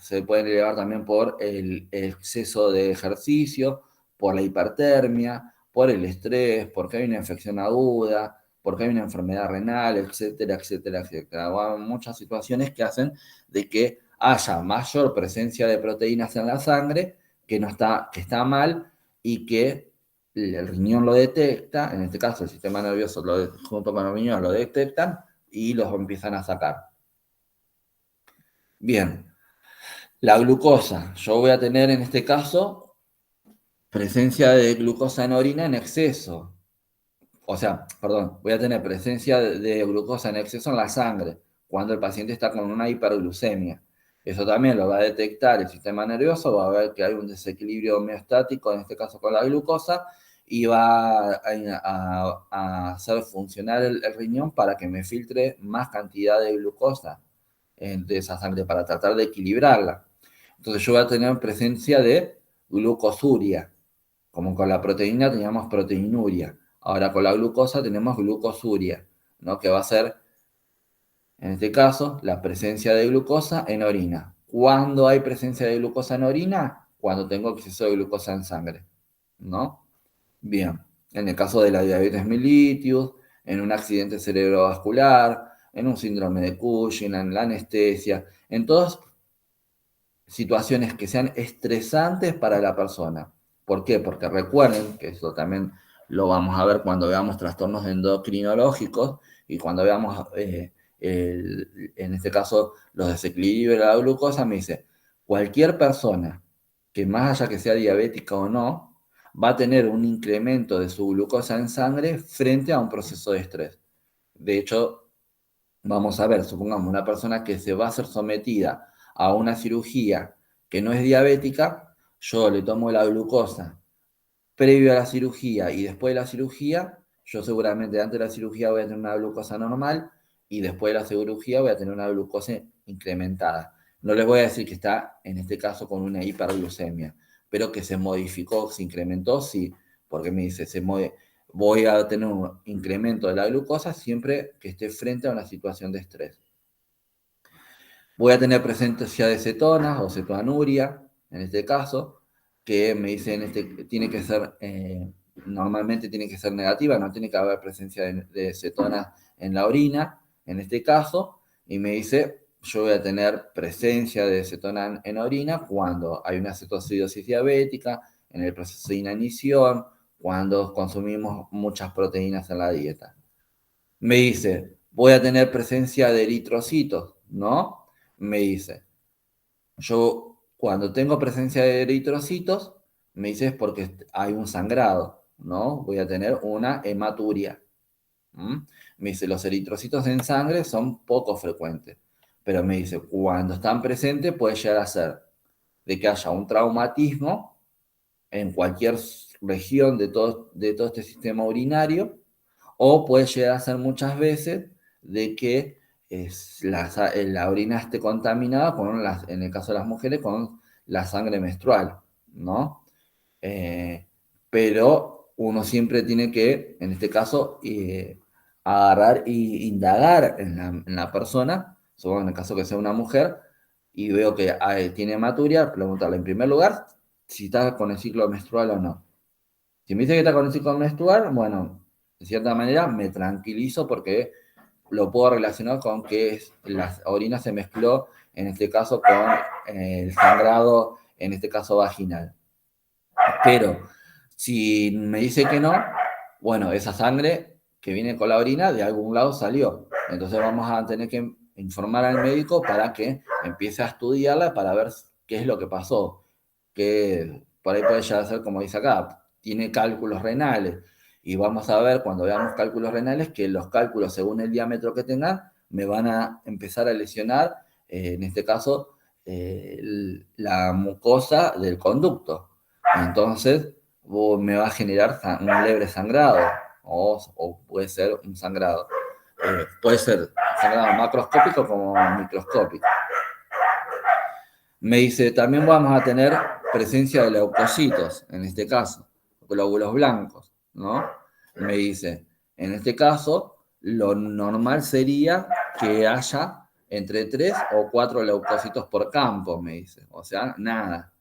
se pueden elevar también por el exceso de ejercicio, por la hipertermia, por el estrés, porque hay una infección aguda, porque hay una enfermedad renal, etcétera, etcétera, etcétera. O hay muchas situaciones que hacen de que haya mayor presencia de proteínas en la sangre, que está mal y que el riñón lo detecta, en este caso el sistema nervioso junto con el riñón lo detectan y los empiezan a sacar. Bien, la glucosa. Yo voy a tener en este caso presencia de glucosa en orina en exceso. O sea, perdón, voy a tener presencia de glucosa en exceso en la sangre cuando el paciente está con una hiperglucemia. Eso también lo va a detectar el sistema nervioso, va a ver que hay un desequilibrio homeostático, en este caso con la glucosa, y va a hacer funcionar el riñón para que me filtre más cantidad de glucosa de esa sangre para tratar de equilibrarla. Entonces yo voy a tener presencia de glucosuria. Como con la proteína teníamos proteinuria. Ahora con la glucosa tenemos glucosuria, ¿no? Que va a ser, en este caso, la presencia de glucosa en orina. ¿Cuándo hay presencia de glucosa en orina? Cuando tengo exceso de glucosa en sangre, ¿no? Bien, en el caso de la diabetes mellitus, en un accidente cerebrovascular, en un síndrome de Cushing, en la anestesia, en todas situaciones que sean estresantes para la persona. ¿Por qué? Porque recuerden, que eso también lo vamos a ver cuando veamos trastornos endocrinológicos y cuando veamos, en este caso, los desequilibrios de la glucosa, me dice, cualquier persona que más allá que sea diabética o no, va a tener un incremento de su glucosa en sangre frente a un proceso de estrés. De hecho, vamos a ver, supongamos una persona que se va a ser sometida a una cirugía que no es diabética, yo le tomo la glucosa previo a la cirugía y después de la cirugía, yo seguramente antes de la cirugía voy a tener una glucosa normal y después de la cirugía voy a tener una glucosa incrementada. No les voy a decir que está, en este caso, con una hiperglucemia, pero que se modificó, se incrementó, sí, porque me dice, voy a tener un incremento de la glucosa siempre que esté frente a una situación de estrés. Voy a tener presencia de cetonas o cetoanuria, en este caso, que me dicen, tiene que ser, normalmente tiene que ser negativa, no tiene que haber presencia de cetonas en la orina, en este caso, y me dice, yo voy a tener presencia de cetona en orina cuando hay una cetocidosis diabética, en el proceso de inanición, cuando consumimos muchas proteínas en la dieta. Me dice, voy a tener presencia de eritrocitos, ¿no? Me dice, yo cuando tengo presencia de eritrocitos, me dice es porque hay un sangrado, ¿no? Voy a tener una hematuria. Me dice, los eritrocitos en sangre son poco frecuentes, pero me dice, cuando están presentes puede llegar a ser de que haya un traumatismo en cualquier región de todo este sistema urinario, o puede llegar a ser muchas veces de que la orina esté contaminada, en el caso de las mujeres, con la sangre menstrual, ¿no? Pero uno siempre tiene que, en este caso, agarrar e indagar en la persona, sobre en el caso que sea una mujer, y veo que tiene hematuria, preguntarle en primer lugar si está con el ciclo menstrual o no. Si me dice que está con el ciclo menstrual, bueno, de cierta manera me tranquilizo porque lo puedo relacionar con que la orina se mezcló, en este caso, con el sangrado, en este caso vaginal. Pero si me dice que no, bueno, esa sangre que viene con la orina de algún lado salió. Entonces vamos a tener que informar al médico para que empiece a estudiarla para ver qué es lo que pasó. Que por ahí puede llegar a ser, como dice acá, tiene cálculos renales. Y vamos a ver cuando veamos cálculos renales que los cálculos, según el diámetro que tengan, me van a empezar a lesionar, en este caso, la mucosa del conducto. Entonces, me va a generar un leve sangrado o puede ser un sangrado. Puede ser sangrado macroscópico como microscópico. Me dice, también vamos a tener presencia de leucocitos, en este caso, glóbulos blancos, ¿no? Me dice, en este caso, lo normal sería que haya entre 3 o 4 leucocitos por campo, me dice. O sea, nada.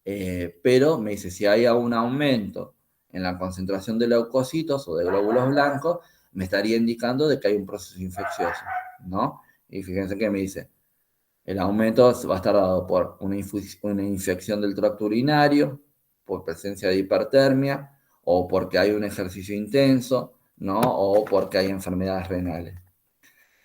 pero me dice, si hay un aumento en la concentración de leucocitos o de glóbulos blancos, me estaría indicando de que hay un proceso infeccioso, ¿no? Y fíjense que me dice, el aumento va a estar dado por una infección del tracto urinario, por presencia de hipertermia, o porque hay un ejercicio intenso, ¿no? O porque hay enfermedades renales.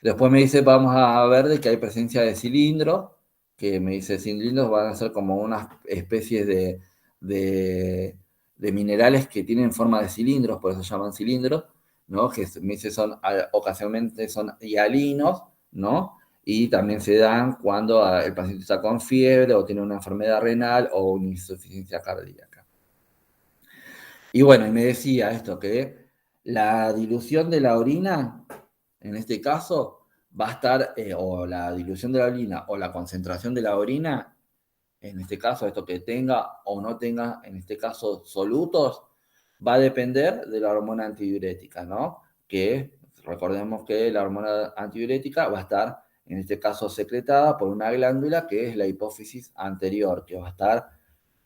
Después me dice, vamos a ver de que hay presencia de cilindros, que me dice, cilindros van a ser como unas especies de, de minerales que tienen forma de cilindros, por eso se llaman cilindros, ¿no? Que me dice, ocasionalmente son hialinos, ¿no? Y también se dan cuando el paciente está con fiebre o tiene una enfermedad renal o una insuficiencia cardíaca. Y bueno, y me decía esto, que la dilución de la orina, en este caso, va a estar, o la dilución de la orina o la concentración de la orina, en este caso, esto que tenga o no tenga, en este caso, solutos, va a depender de la hormona antidiurética, ¿no? Que recordemos que la hormona antidiurética va a estar, en este caso, secretada por una glándula que es la hipófisis anterior, que va a estar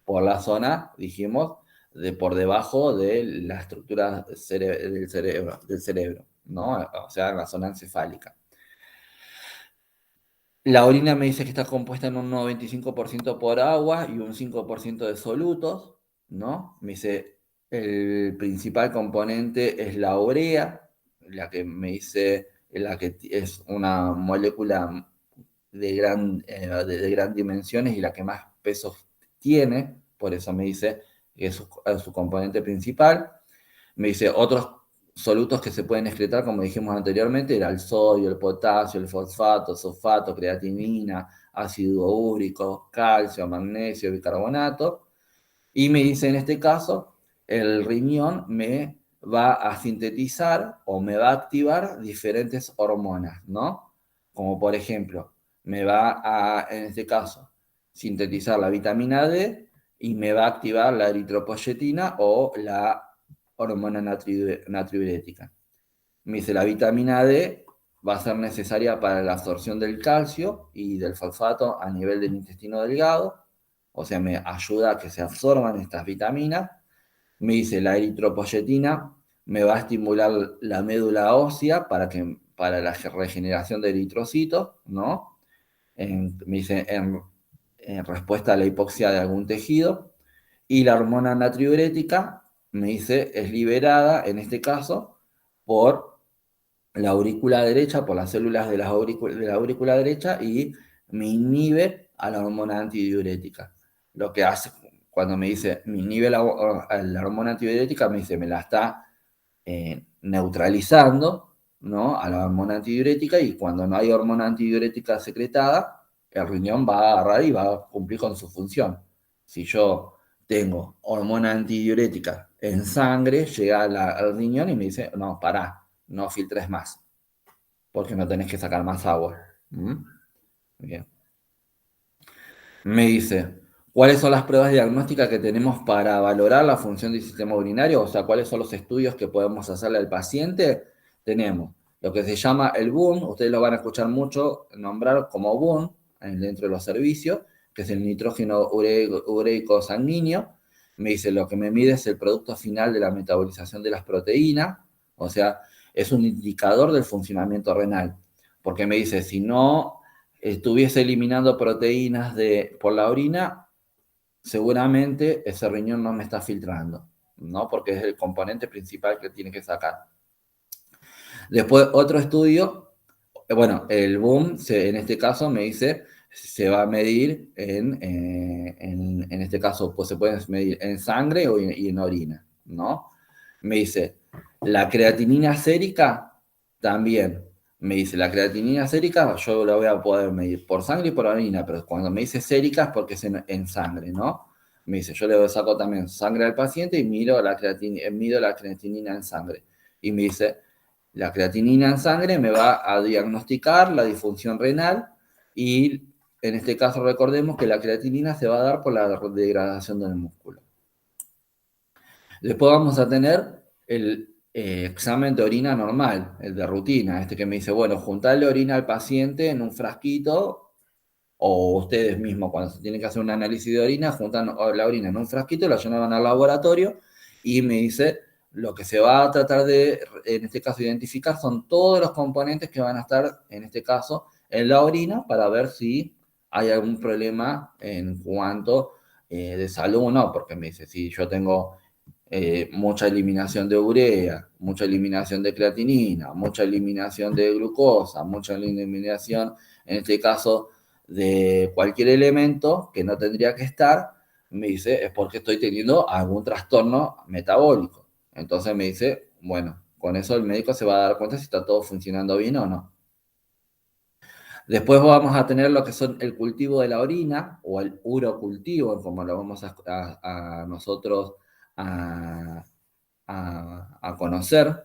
por la zona, dijimos, por debajo de la estructura del cerebro, ¿no? O sea, en la zona encefálica. La orina me dice que está compuesta en un 95% por agua y un 5% de solutos, ¿no? Me dice, el principal componente es la urea, la que me dice, la que es una molécula de gran dimensiones y la que más peso tiene, por eso me dice que es su componente principal. Me dice otros solutos que se pueden excretar, como dijimos anteriormente, era el sodio, el potasio, el fosfato, sulfato, creatinina, ácido úrico, calcio, magnesio, bicarbonato. Y me dice en este caso, el riñón me va a sintetizar o me va a activar diferentes hormonas, ¿no? Como por ejemplo, me va a, en este caso, sintetizar la vitamina D y me va a activar la eritropoyetina o la hormona natriurética. Me dice, la vitamina D va a ser necesaria para la absorción del calcio y del fosfato a nivel del intestino delgado, o sea, me ayuda a que se absorban estas vitaminas. Me dice, la eritropoyetina me va a estimular la médula ósea para la regeneración de eritrocitos, ¿no? Me dice, en respuesta a la hipoxia de algún tejido. Y la hormona natriurética, me dice, es liberada, en este caso, por la aurícula derecha, por las células de la aurícula derecha y me inhibe a la hormona antidiurética. Lo que hace, cuando me dice, me inhibe la hormona antidiurética, me dice, me la está neutralizando, ¿no? A la hormona antidiurética, y cuando no hay hormona antidiurética secretada, el riñón va a agarrar y va a cumplir con su función. Si yo tengo hormona antidiurética en sangre, llega al riñón y me dice, no, pará, no filtres más, porque no tenés que sacar más agua. ¿Mm? Bien. Me dice, ¿cuáles son las pruebas diagnósticas que tenemos para valorar la función del sistema urinario? O sea, ¿cuáles son los estudios que podemos hacerle al paciente? Tenemos lo que se llama el BUN, ustedes lo van a escuchar mucho nombrar como BUN dentro de los servicios, que es el nitrógeno ureico sanguíneo. Me dice, lo que me mide es el producto final de la metabolización de las proteínas, o sea, es un indicador del funcionamiento renal, porque me dice, si no estuviese eliminando proteínas por la orina, seguramente ese riñón no me está filtrando, ¿no? Porque es el componente principal que tiene que sacar. Después, otro estudio, bueno, el boom, en este caso me dice, se va a medir en este caso, pues se puede medir en sangre y en orina, ¿no? Me dice, la creatinina sérica también. Me dice, la creatinina sérica yo la voy a poder medir por sangre y por orina, pero cuando me dice sérica es porque es en sangre, ¿no? Me dice, yo le saco también sangre al paciente y mido la creatinina en sangre. Y me dice, la creatinina en sangre me va a diagnosticar la disfunción renal y en este caso recordemos que la creatinina se va a dar por la degradación del músculo. Después vamos a tener el examen de orina normal, el de rutina, este que me dice, bueno, juntarle orina al paciente en un frasquito o ustedes mismos cuando se tienen que hacer un análisis de orina, juntan la orina en un frasquito, la llevan al laboratorio y me dice lo que se va a tratar de, en este caso, identificar son todos los componentes que van a estar, en este caso, en la orina para ver si hay algún problema en cuanto de salud o no, porque me dice, si yo tengo mucha eliminación de urea, mucha eliminación de creatinina, mucha eliminación de glucosa, mucha eliminación, en este caso, de cualquier elemento que no tendría que estar, me dice, es porque estoy teniendo algún trastorno metabólico. Entonces me dice, bueno, con eso el médico se va a dar cuenta si está todo funcionando bien o no. Después vamos a tener lo que son el cultivo de la orina o el urocultivo, como lo vamos a nosotros a, a conocer.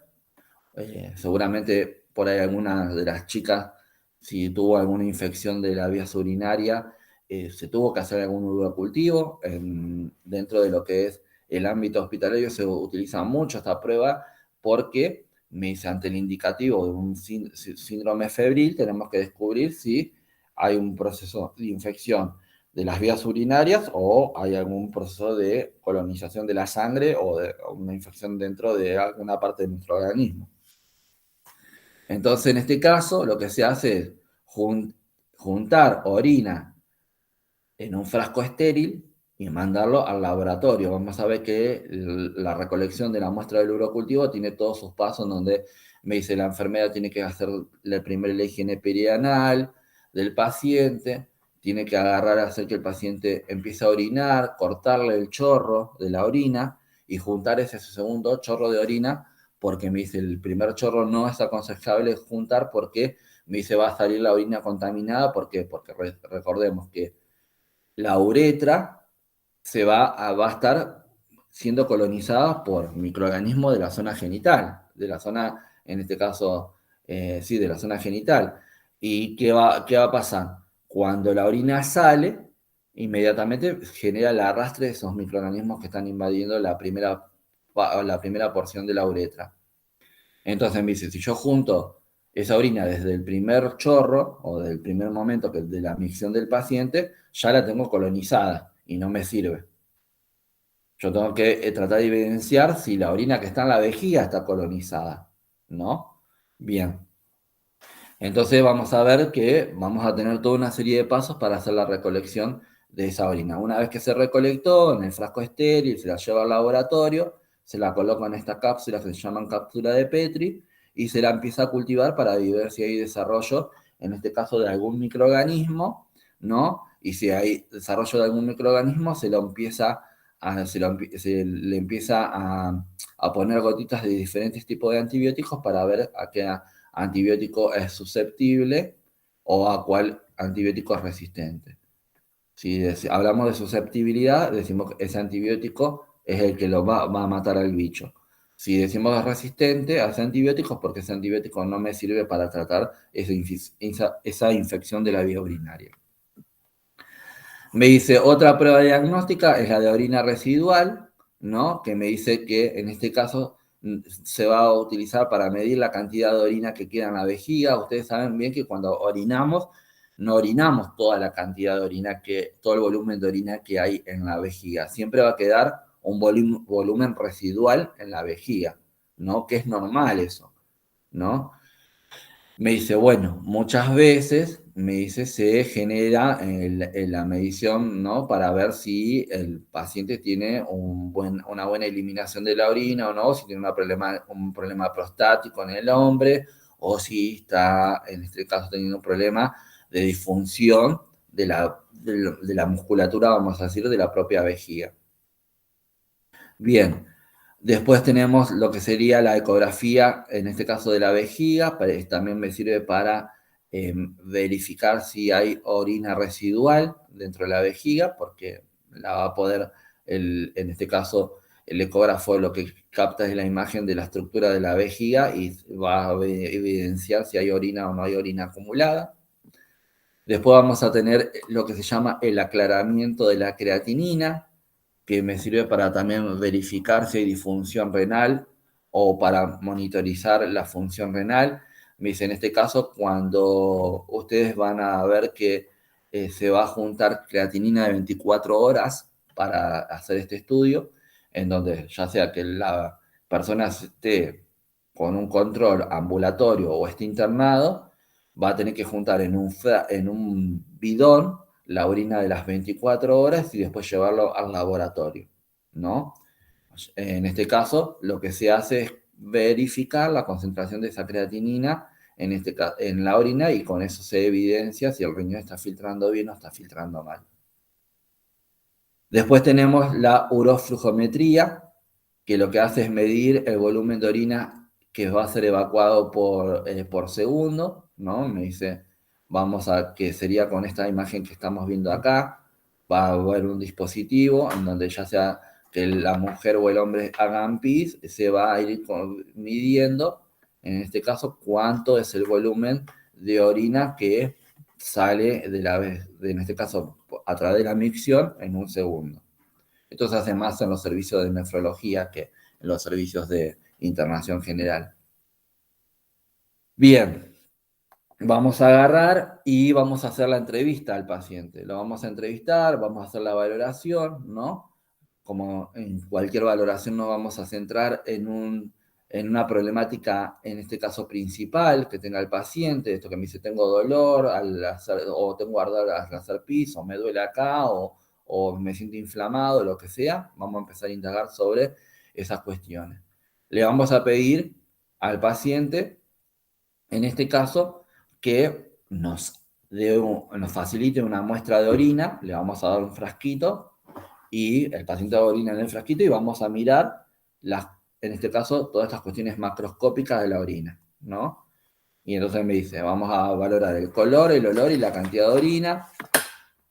Seguramente por ahí alguna de las chicas, si tuvo alguna infección de la vía urinaria, se tuvo que hacer algún urocultivo. Dentro de lo que es el ámbito hospitalario se utiliza mucho esta prueba porque mediante el indicativo de un síndrome febril tenemos que descubrir si hay un proceso de infección de las vías urinarias o hay algún proceso de colonización de la sangre o de una infección dentro de alguna parte de nuestro organismo. Entonces, en este caso, lo que se hace es juntar orina en un frasco estéril y mandarlo al laboratorio. Vamos a ver que la recolección de la muestra del urocultivo tiene todos sus pasos donde me dice la enfermera tiene que hacer la higiene perianal del paciente, tiene que agarrar, hacer que el paciente empiece a orinar, cortarle el chorro de la orina y juntar ese segundo chorro de orina porque me dice el primer chorro no es aconsejable juntar porque me dice va a salir la orina contaminada. ¿Por qué? Porque recordemos que la uretra va a estar siendo colonizada por microorganismos de la zona genital, de la zona, en este caso, sí, de la zona genital. ¿Y qué va a pasar? Cuando la orina sale, inmediatamente genera el arrastre de esos microorganismos que están invadiendo la primera porción de la uretra. Entonces me dice, si yo junto esa orina desde el primer chorro o del primer momento de la micción del paciente, ya la tengo colonizada y no me sirve. Yo tengo que tratar de evidenciar si la orina que está en la vejiga está colonizada, ¿no? Bien. Entonces vamos a ver que vamos a tener toda una serie de pasos para hacer la recolección de esa orina. Una vez que se recolectó en el frasco estéril, se la lleva al laboratorio, se la coloca en esta cápsula que se llaman cápsula de Petri y se la empieza a cultivar para ver si hay desarrollo, en este caso de algún microorganismo, ¿no? Y si hay desarrollo de algún microorganismo, se le empieza a poner gotitas de diferentes tipos de antibióticos para ver a qué antibiótico es susceptible o a cuál antibiótico es resistente. Si hablamos de susceptibilidad, decimos que ese antibiótico es el que lo va a matar al bicho. Si decimos es resistente a ese antibiótico, es porque ese antibiótico no me sirve para tratar esa infección de la vía urinaria. Me dice, otra prueba diagnóstica es la de orina residual, ¿no? Que me dice que en este caso se va a utilizar para medir la cantidad de orina que queda en la vejiga. Ustedes saben bien que cuando orinamos, no orinamos toda la cantidad de orina, todo el volumen de orina que hay en la vejiga. Siempre va a quedar un volumen residual en la vejiga, ¿no? Que es normal eso, ¿no? Me dice, bueno, muchas veces, me dice, se genera en la medición, ¿no? Para ver si el paciente tiene una buena eliminación de la orina o no, si tiene un problema prostático en el hombre, o si está, en este caso, teniendo un problema de disfunción de la musculatura, vamos a decir, de la propia vejiga. Bien, después tenemos lo que sería la ecografía, en este caso de la vejiga, también me sirve para verificar si hay orina residual dentro de la vejiga, porque la va a poder, en este caso, el ecógrafo lo que capta es la imagen de la estructura de la vejiga y va a evidenciar si hay orina o no hay orina acumulada. Después vamos a tener lo que se llama el aclaramiento de la creatinina, que me sirve para también verificar si hay disfunción renal o para monitorizar la función renal. Me dice, en este caso, cuando ustedes van a ver que se va a juntar creatinina de 24 horas para hacer este estudio, en donde ya sea que la persona esté con un control ambulatorio o esté internado, va a tener que juntar en un bidón la orina de las 24 horas y después llevarlo al laboratorio, ¿no? En este caso, lo que se hace es verificar la concentración de esa creatinina en la orina y con eso se evidencia si el riñón está filtrando bien o está filtrando mal. Después tenemos la uroflujometría, que lo que hace es medir el volumen de orina que va a ser evacuado por segundo, ¿no? Me dice, que sería con esta imagen que estamos viendo acá, va a haber un dispositivo en donde ya sea que la mujer o el hombre hagan pis, se va a ir midiendo, en este caso, cuánto es el volumen de orina que sale en este caso, a través de la micción en un segundo. Esto se hace más en los servicios de nefrología que en los servicios de internación general. Bien, vamos a agarrar y vamos a hacer la entrevista al paciente. Lo vamos a entrevistar, vamos a hacer la valoración, ¿no? Como en cualquier valoración nos vamos a centrar en una problemática, en este caso principal, que tenga el paciente, esto que me dice, tengo dolor o tengo ardor al hacer pis, o me duele acá, o me siento inflamado, lo que sea, vamos a empezar a indagar sobre esas cuestiones. Le vamos a pedir al paciente, en este caso, que nos facilite una muestra de orina, le vamos a dar un frasquito, y el paciente orina en el frasquito y vamos a mirar, en este caso, todas estas cuestiones macroscópicas de la orina, ¿no? Y entonces me dice, vamos a valorar el color, el olor y la cantidad de orina.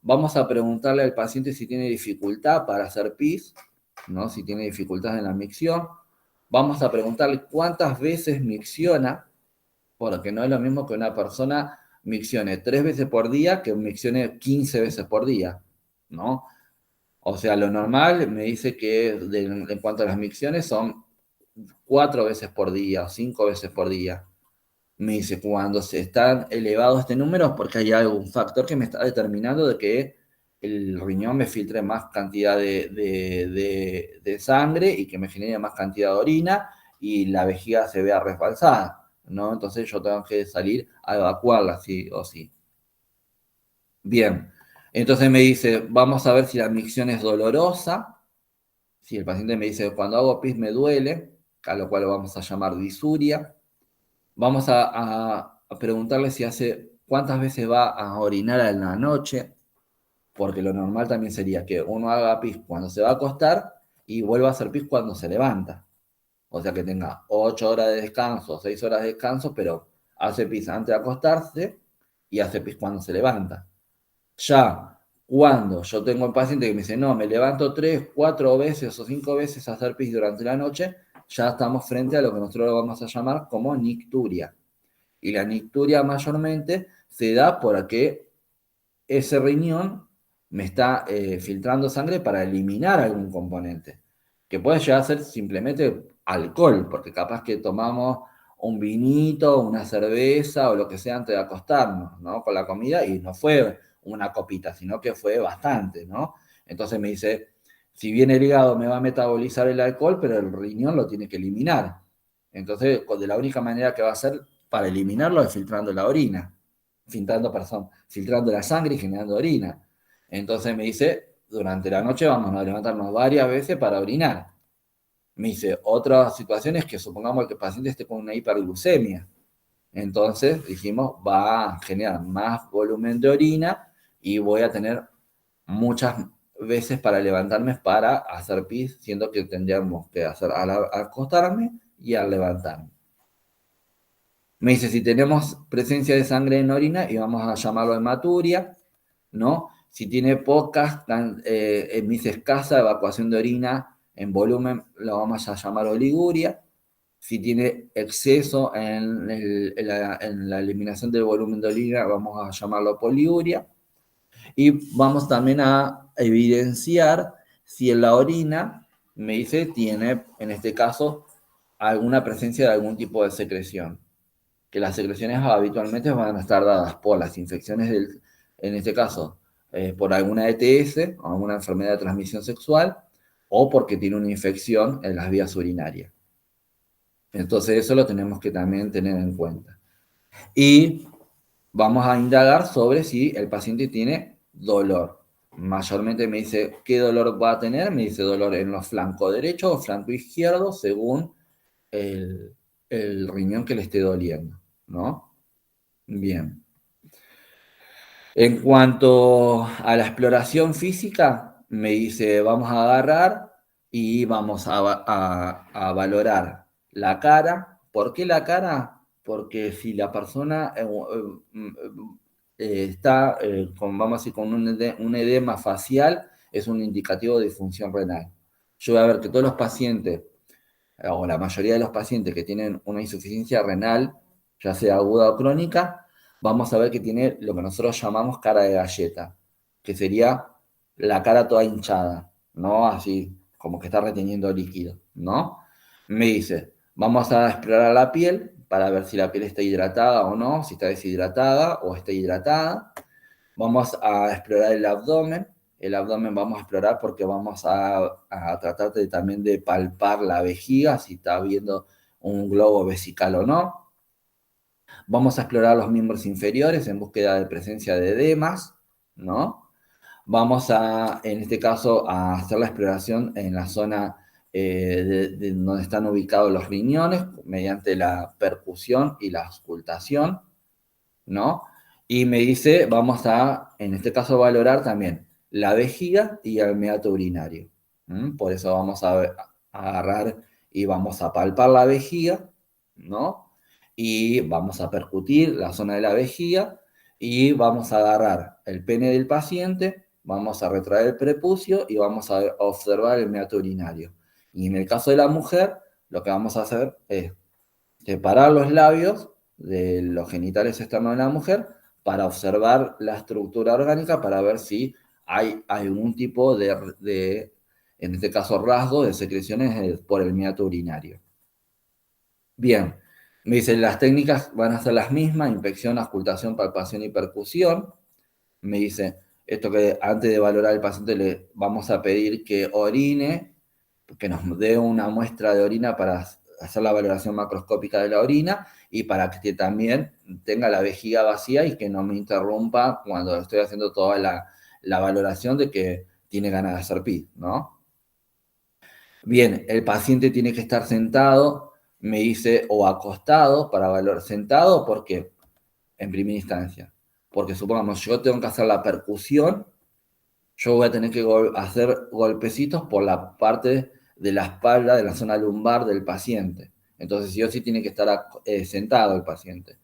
Vamos a preguntarle al paciente si tiene dificultad para hacer pis, ¿no? Si tiene dificultad en la micción. Vamos a preguntarle cuántas veces micciona, porque no es lo mismo que una persona miccione 3 veces por día que miccione 15 veces por día, ¿no? O sea, lo normal me dice que en cuanto a las micciones son 4 veces por día o 5 veces por día. Me dice, cuando se están elevados este número es porque hay algún factor que me está determinando de que el riñón me filtre más cantidad de sangre y que me genere más cantidad de orina y la vejiga se vea resbalsada, ¿no? Entonces yo tengo que salir a evacuarla, sí o sí. Bien, entonces me dice, vamos a ver si la micción es dolorosa. Si el paciente me dice, cuando hago pis me duele, a lo cual lo vamos a llamar disuria. Vamos a preguntarle si cuántas veces va a orinar en la noche, porque lo normal también sería que uno haga pis cuando se va a acostar y vuelva a hacer pis cuando se levanta. O sea que tenga 8 horas de descanso, 6 horas de descanso, pero hace pis antes de acostarse y hace pis cuando se levanta. Ya cuando yo tengo un paciente que me dice, no, me levanto 3, 4 veces o 5 veces a hacer pis durante la noche, ya estamos frente a lo que nosotros lo vamos a llamar como nicturia. Y la nicturia mayormente se da porque ese riñón me está filtrando sangre para eliminar algún componente, que puede llegar a ser simplemente alcohol, porque capaz que tomamos un vinito, una cerveza o lo que sea antes de acostarnos, ¿no? Con la comida y no fue una copita, sino que fue bastante, ¿no? Entonces me dice, si bien el hígado me va a metabolizar el alcohol, pero el riñón lo tiene que eliminar. Entonces, de la única manera que va a ser para eliminarlo es filtrando la orina, filtrando la sangre y generando orina. Entonces me dice, durante la noche vamos a levantarnos varias veces para orinar. Me dice, otra situación es que supongamos que el paciente esté con una hiperglucemia. Entonces dijimos, va a generar más volumen de orina y voy a tener muchas veces para levantarme para hacer pis, siendo que tendríamos que hacer al acostarme y al levantarme. Me dice, si tenemos presencia de sangre en orina, y vamos a llamarlo hematuria, ¿no? Si tiene me dice escasa evacuación de orina en volumen, lo vamos a llamar oliguria. Si tiene exceso en la eliminación del volumen de orina, vamos a llamarlo poliuria. Y vamos también a evidenciar si en la orina, me dice, tiene, en este caso, alguna presencia de algún tipo de secreción, que las secreciones habitualmente van a estar dadas por las infecciones en este caso, por alguna ETS, o alguna enfermedad de transmisión sexual, o porque tiene una infección en las vías urinarias. Entonces eso lo tenemos que también tener en cuenta. Y vamos a indagar sobre si el paciente tiene dolor. Mayormente me dice qué dolor va a tener, me dice dolor en los flancos derecho o flanco izquierdo, según el riñón que le esté doliendo, ¿no? Bien. En cuanto a la exploración física, me dice, vamos a agarrar y vamos a valorar la cara. ¿Por qué la cara? Porque si la persona está vamos a decir, con un edema facial, es un indicativo de disfunción renal. Yo voy a ver que todos los pacientes, o la mayoría de los pacientes que tienen una insuficiencia renal, ya sea aguda o crónica, vamos a ver que tiene lo que nosotros llamamos cara de galleta, que sería la cara toda hinchada, ¿no? Así, como que está reteniendo líquido, ¿no? Me dice, vamos a explorar la piel para ver si la piel está hidratada o no, si está deshidratada o está hidratada. Vamos a explorar el abdomen. El abdomen vamos a explorar porque vamos a tratar también de palpar la vejiga, si está viendo un globo vesical o no. Vamos a explorar los miembros inferiores en búsqueda de presencia de edemas, ¿no? Vamos a, en este caso, a hacer la exploración en la zona de donde están ubicados los riñones mediante la percusión y la auscultación, ¿no? Y me dice, vamos a, en este caso, valorar también la vejiga y el meato urinario. Por eso vamos a agarrar y vamos a palpar la vejiga, ¿no? Y vamos a percutir la zona de la vejiga y vamos a agarrar el pene del paciente, vamos a retraer el prepucio y vamos a observar el meato urinario. Y en el caso de la mujer, lo que vamos a hacer es separar los labios de los genitales externos de la mujer para observar la estructura orgánica para ver si hay algún tipo en este caso, rasgo de secreciones por el meato urinario. Bien, me dicen las técnicas van a ser las mismas, inspección, auscultación, palpación y percusión. Me dice, esto que antes de valorar al paciente le vamos a pedir que orine, que nos dé una muestra de orina para hacer la valoración macroscópica de la orina y para que también tenga la vejiga vacía y que no me interrumpa cuando estoy haciendo toda la valoración de que tiene ganas de hacer pis, ¿no? Bien, el paciente tiene que estar sentado, me dice, o acostado para valorar. Sentado, ¿por qué? En primera instancia. Porque supongamos, yo tengo que hacer la percusión, yo voy a tener que hacer golpecitos por la parte de la espalda, de la zona lumbar del paciente. Entonces, sí o sí tiene que estar sentado el paciente.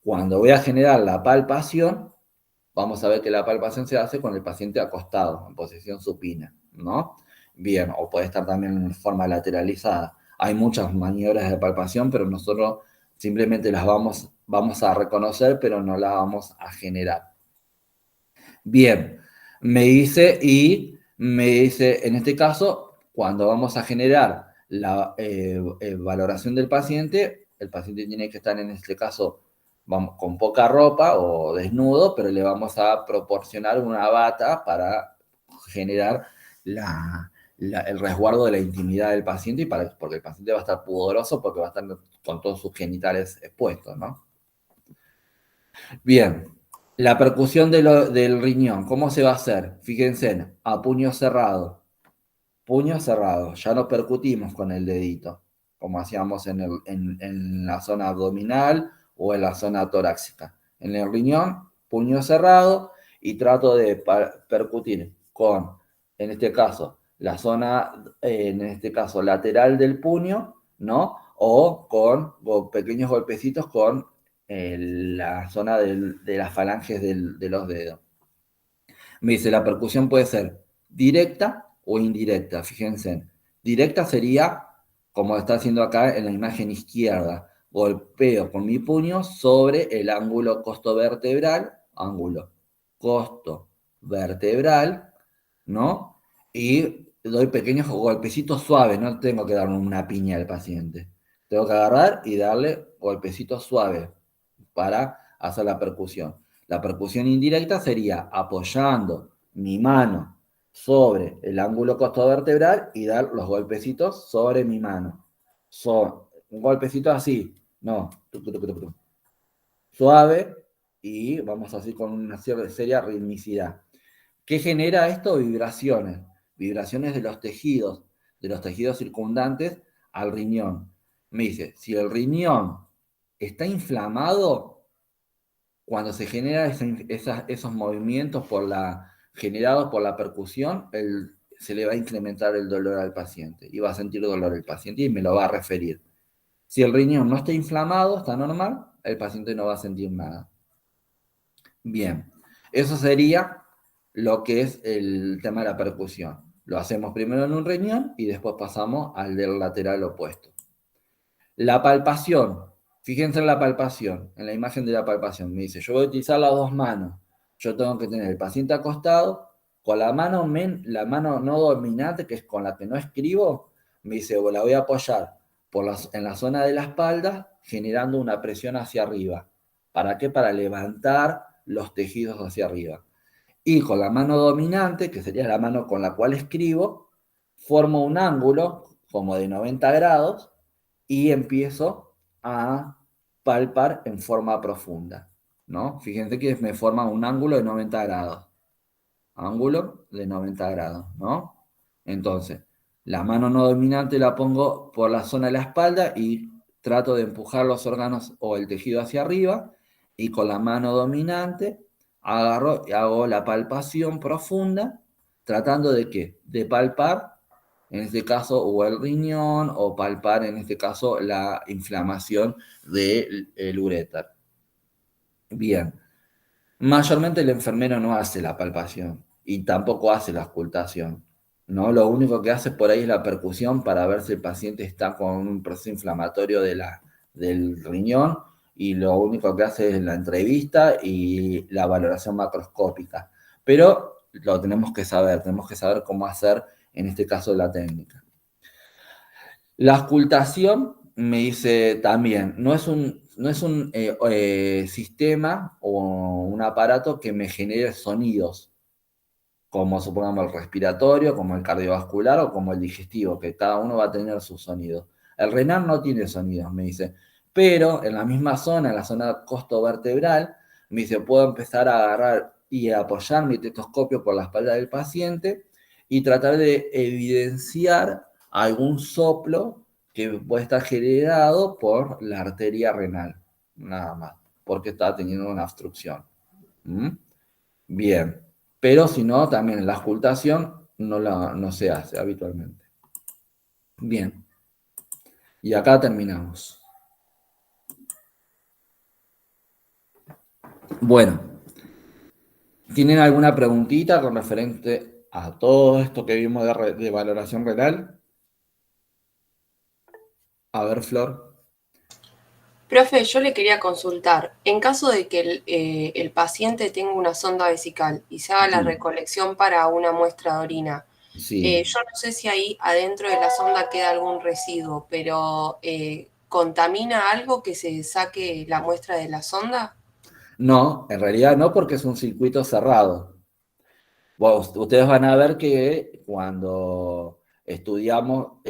Cuando voy a generar la palpación, vamos a ver que la palpación se hace con el paciente acostado, en posición supina, ¿no? Bien, o puede estar también en forma lateralizada. Hay muchas maniobras de palpación, pero nosotros simplemente las vamos a reconocer, pero no las vamos a generar. Bien, me dice, en este caso, cuando vamos a generar la valoración del paciente, el paciente tiene que estar en este caso con poca ropa o desnudo, pero le vamos a proporcionar una bata para generar el resguardo de la intimidad del paciente y porque el paciente va a estar pudoroso porque va a estar con todos sus genitales expuestos, ¿no? Bien, la percusión del riñón, ¿cómo se va a hacer? Fíjense, a puño cerrado. Puño cerrado, ya no percutimos con el dedito, como hacíamos en la zona abdominal o en la zona torácica. En el riñón, puño cerrado y trato de percutir con, en este caso, la zona, en este caso, lateral del puño, ¿no? O con pequeños golpecitos con la zona de las falanges de los dedos. Me dice, la percusión puede ser directa o indirecta, fíjense. Directa sería, como está haciendo acá en la imagen izquierda, golpeo con mi puño sobre el ángulo costo vertebral, ¿no? Y doy pequeños golpecitos suaves, no tengo que darle una piña al paciente. Tengo que agarrar y darle golpecitos suaves para hacer la percusión. La percusión indirecta sería apoyando mi mano sobre el ángulo costovertebral y dar los golpecitos sobre mi mano. Un golpecito así, no, suave, y vamos así con una seria ritmicidad. ¿Qué genera esto? Vibraciones. Vibraciones de los tejidos circundantes al riñón. Me dice, si el riñón está inflamado, cuando se generan esos movimientos generados por la percusión, se le va a incrementar el dolor al paciente y va a sentir dolor el paciente y me lo va a referir. Si el riñón no está inflamado, está normal, el paciente no va a sentir nada. Bien, eso sería lo que es el tema de la percusión. Lo hacemos primero en un riñón y después pasamos al del lateral opuesto. La palpación, fíjense en la palpación, en la imagen de la palpación. Me dice, yo voy a utilizar las dos manos. Yo tengo que tener el paciente acostado con la mano no dominante, que es con la que no escribo. Me dice, la voy a apoyar en la zona de la espalda, generando una presión hacia arriba. ¿Para qué? Para levantar los tejidos hacia arriba. Y con la mano dominante, que sería la mano con la cual escribo, formo un ángulo como de 90 grados y empiezo a palpar en forma profunda, ¿no? Fíjense que me forma un ángulo de 90 grados. Ángulo de 90 grados, ¿no? Entonces, la mano no dominante la pongo por la zona de la espalda y trato de empujar los órganos o el tejido hacia arriba, y con la mano dominante agarro y hago la palpación profunda, tratando de ¿qué? De palpar, en este caso, o el riñón, o palpar, en este caso, la inflamación del uréter. Bien. Mayormente el enfermero no hace la palpación y tampoco hace la auscultación, ¿no? Lo único que hace por ahí es la percusión para ver si el paciente está con un proceso inflamatorio del riñón, y lo único que hace es la entrevista y la valoración macroscópica. Pero lo tenemos que saber cómo hacer en este caso la técnica. La auscultación, me dice también, no es un sistema o un aparato que me genere sonidos, como supongamos el respiratorio, como el cardiovascular o como el digestivo, que cada uno va a tener sus sonidos. El renal no tiene sonidos, me dice, pero en la misma zona, en la zona costovertebral, me dice, puedo empezar a agarrar y a apoyar mi estetoscopio por la espalda del paciente y tratar de evidenciar algún soplo que puede estar generado por la arteria renal, nada más, porque está teniendo una obstrucción. ¿Mm? Bien, pero si no, también la auscultación no se hace habitualmente. Bien, y acá terminamos. Bueno, ¿tienen alguna preguntita con referente a todo esto que vimos de valoración renal? A ver, Flor. Profe, yo le quería consultar, en caso de que el paciente tenga una sonda vesical y se haga la Sí, recolección para una muestra de orina, sí. yo no sé si ahí adentro de la sonda queda algún residuo, pero ¿contamina algo que se saque la muestra de la sonda? No, en realidad no, porque es un circuito cerrado. Bueno, ustedes van a ver que cuando estudiamos,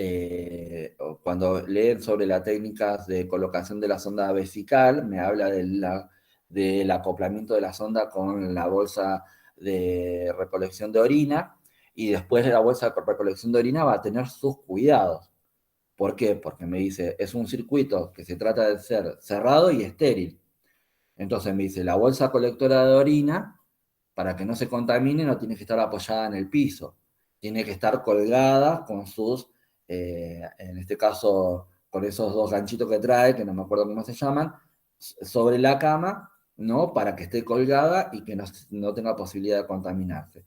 o cuando leen sobre las técnicas de colocación de la sonda vesical, me habla del acoplamiento de la sonda con la bolsa de recolección de orina, y después de la bolsa de recolección de orina va a tener sus cuidados. ¿Por qué? Porque me dice, es un circuito que se trata de ser cerrado y estéril. Entonces me dice, la bolsa colectora de orina, para que no se contamine, no tiene que estar apoyada en el piso. Tiene que estar colgada con en este caso, con esos dos ganchitos que trae, que no me acuerdo cómo se llaman, sobre la cama, ¿no? Para que esté colgada y que no tenga posibilidad de contaminarse.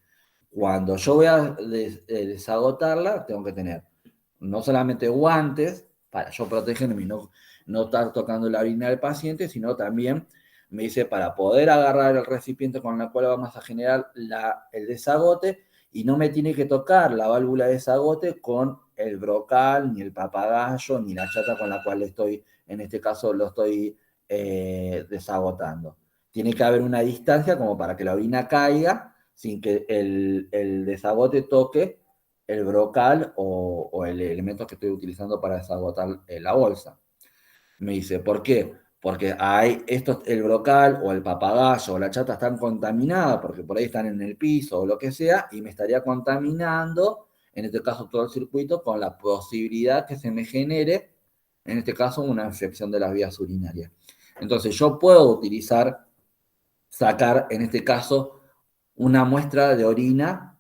Cuando yo voy a desagotarla, tengo que tener no solamente guantes para yo protegerme y no estar tocando la orina del paciente, sino también, me dice, para poder agarrar el recipiente con el cual vamos a generar el desagote, y no me tiene que tocar la válvula de desagote con el brocal, ni el papagayo, ni la chata con la cual en este caso lo estoy desagotando. tiene que haber una distancia como para que la orina caiga sin que el desagote toque el brocal o el elemento que estoy utilizando para desagotar la bolsa. Me dice, ¿por qué? Porque el brocal o el papagayo o la chata están contaminadas, porque por ahí están en el piso o lo que sea, y me estaría contaminando, en este caso todo el circuito, con la posibilidad que se me genere, en este caso, una infección de las vías urinarias. Entonces yo puedo sacar, en este caso, una muestra de orina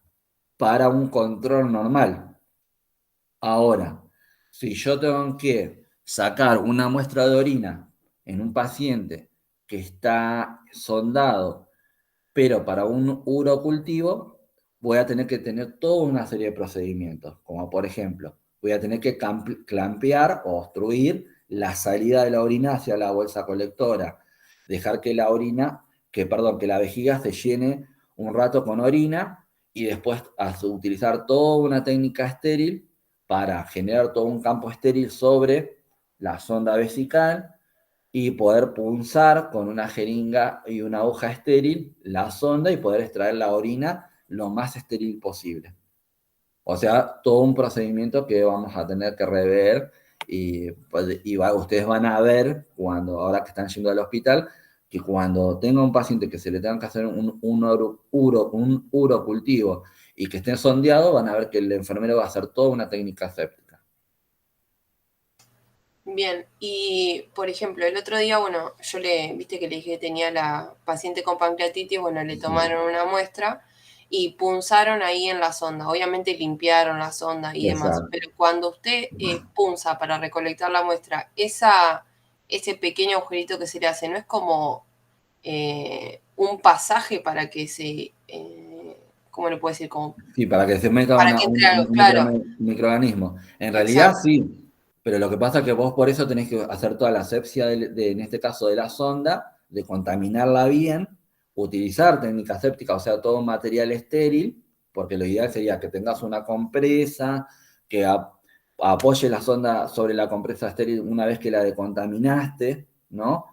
para un control normal. Ahora, si yo tengo que sacar una muestra de orina en un paciente que está sondado, pero para un urocultivo, voy a tener que tener toda una serie de procedimientos, como por ejemplo, voy a tener que clampear o obstruir la salida de la orina hacia la bolsa colectora, dejar que que la vejiga se llene un rato con orina y después utilizar toda una técnica estéril para generar todo un campo estéril sobre la sonda vesical y poder punzar con una jeringa y una aguja estéril la sonda y poder extraer la orina lo más estéril posible. O sea, todo un procedimiento que vamos a tener que rever ustedes van a ver ahora que están yendo al hospital, que cuando tenga un paciente que se le tenga que hacer un urocultivo y que esté sondeado, van a ver que el enfermero va a hacer toda una técnica séptica. Bien, y por ejemplo, el otro día, bueno, viste que le dije que tenía la paciente con pancreatitis, bueno, le tomaron una muestra y punzaron ahí en la sonda. Obviamente limpiaron la sonda y demás, Exacto. pero cuando usted punza para recolectar la muestra, ese pequeño agujerito que se le hace, ¿no es como un pasaje para que ¿cómo le puedo decir? Como Sí, para que se meta para que entre algo, claro. un microorganismo. En realidad Exacto. sí, pero lo que pasa es que vos por eso tenés que hacer toda la asepsia, en este caso de la sonda, de contaminarla bien, utilizar técnica séptica, o sea, todo un material estéril, porque lo ideal sería que tengas una compresa, que apoye la sonda sobre la compresa estéril una vez que la decontaminaste, ¿no?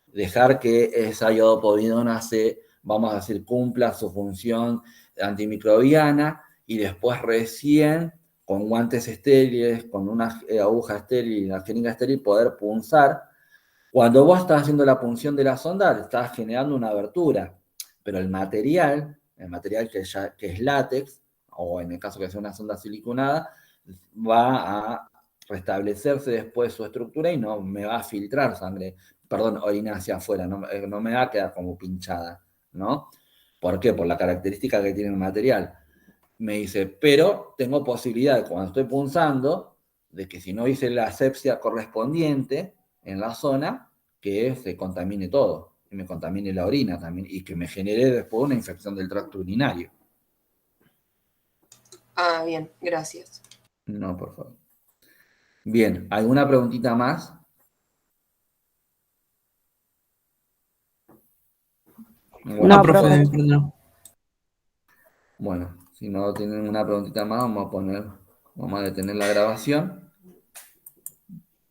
Dejar que esa iodopovidona vamos a decir, cumpla su función antimicrobiana y después recién con guantes estériles, con una aguja estéril y una jeringa estéril poder punzar. Cuando vos estás haciendo la punción de la sonda, estás generando una abertura, pero el material que es látex, o en el caso que sea una sonda siliconada, va a restablecerse después su estructura y no me va a filtrar orina hacia afuera, no me va a quedar como pinchada, ¿no? ¿Por qué? Por la característica que tiene el material. Me dice, pero tengo posibilidad cuando estoy punzando, de que si no hice la asepsia correspondiente en la zona, que se contamine todo, y me contamine la orina también, y que me genere después una infección del tracto urinario. Ah, bien, gracias. No, por favor. Bien, ¿alguna preguntita más? Bueno, No, profe, perdón. bueno, si no tienen una preguntita más, vamos a detener la grabación.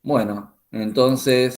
Bueno, entonces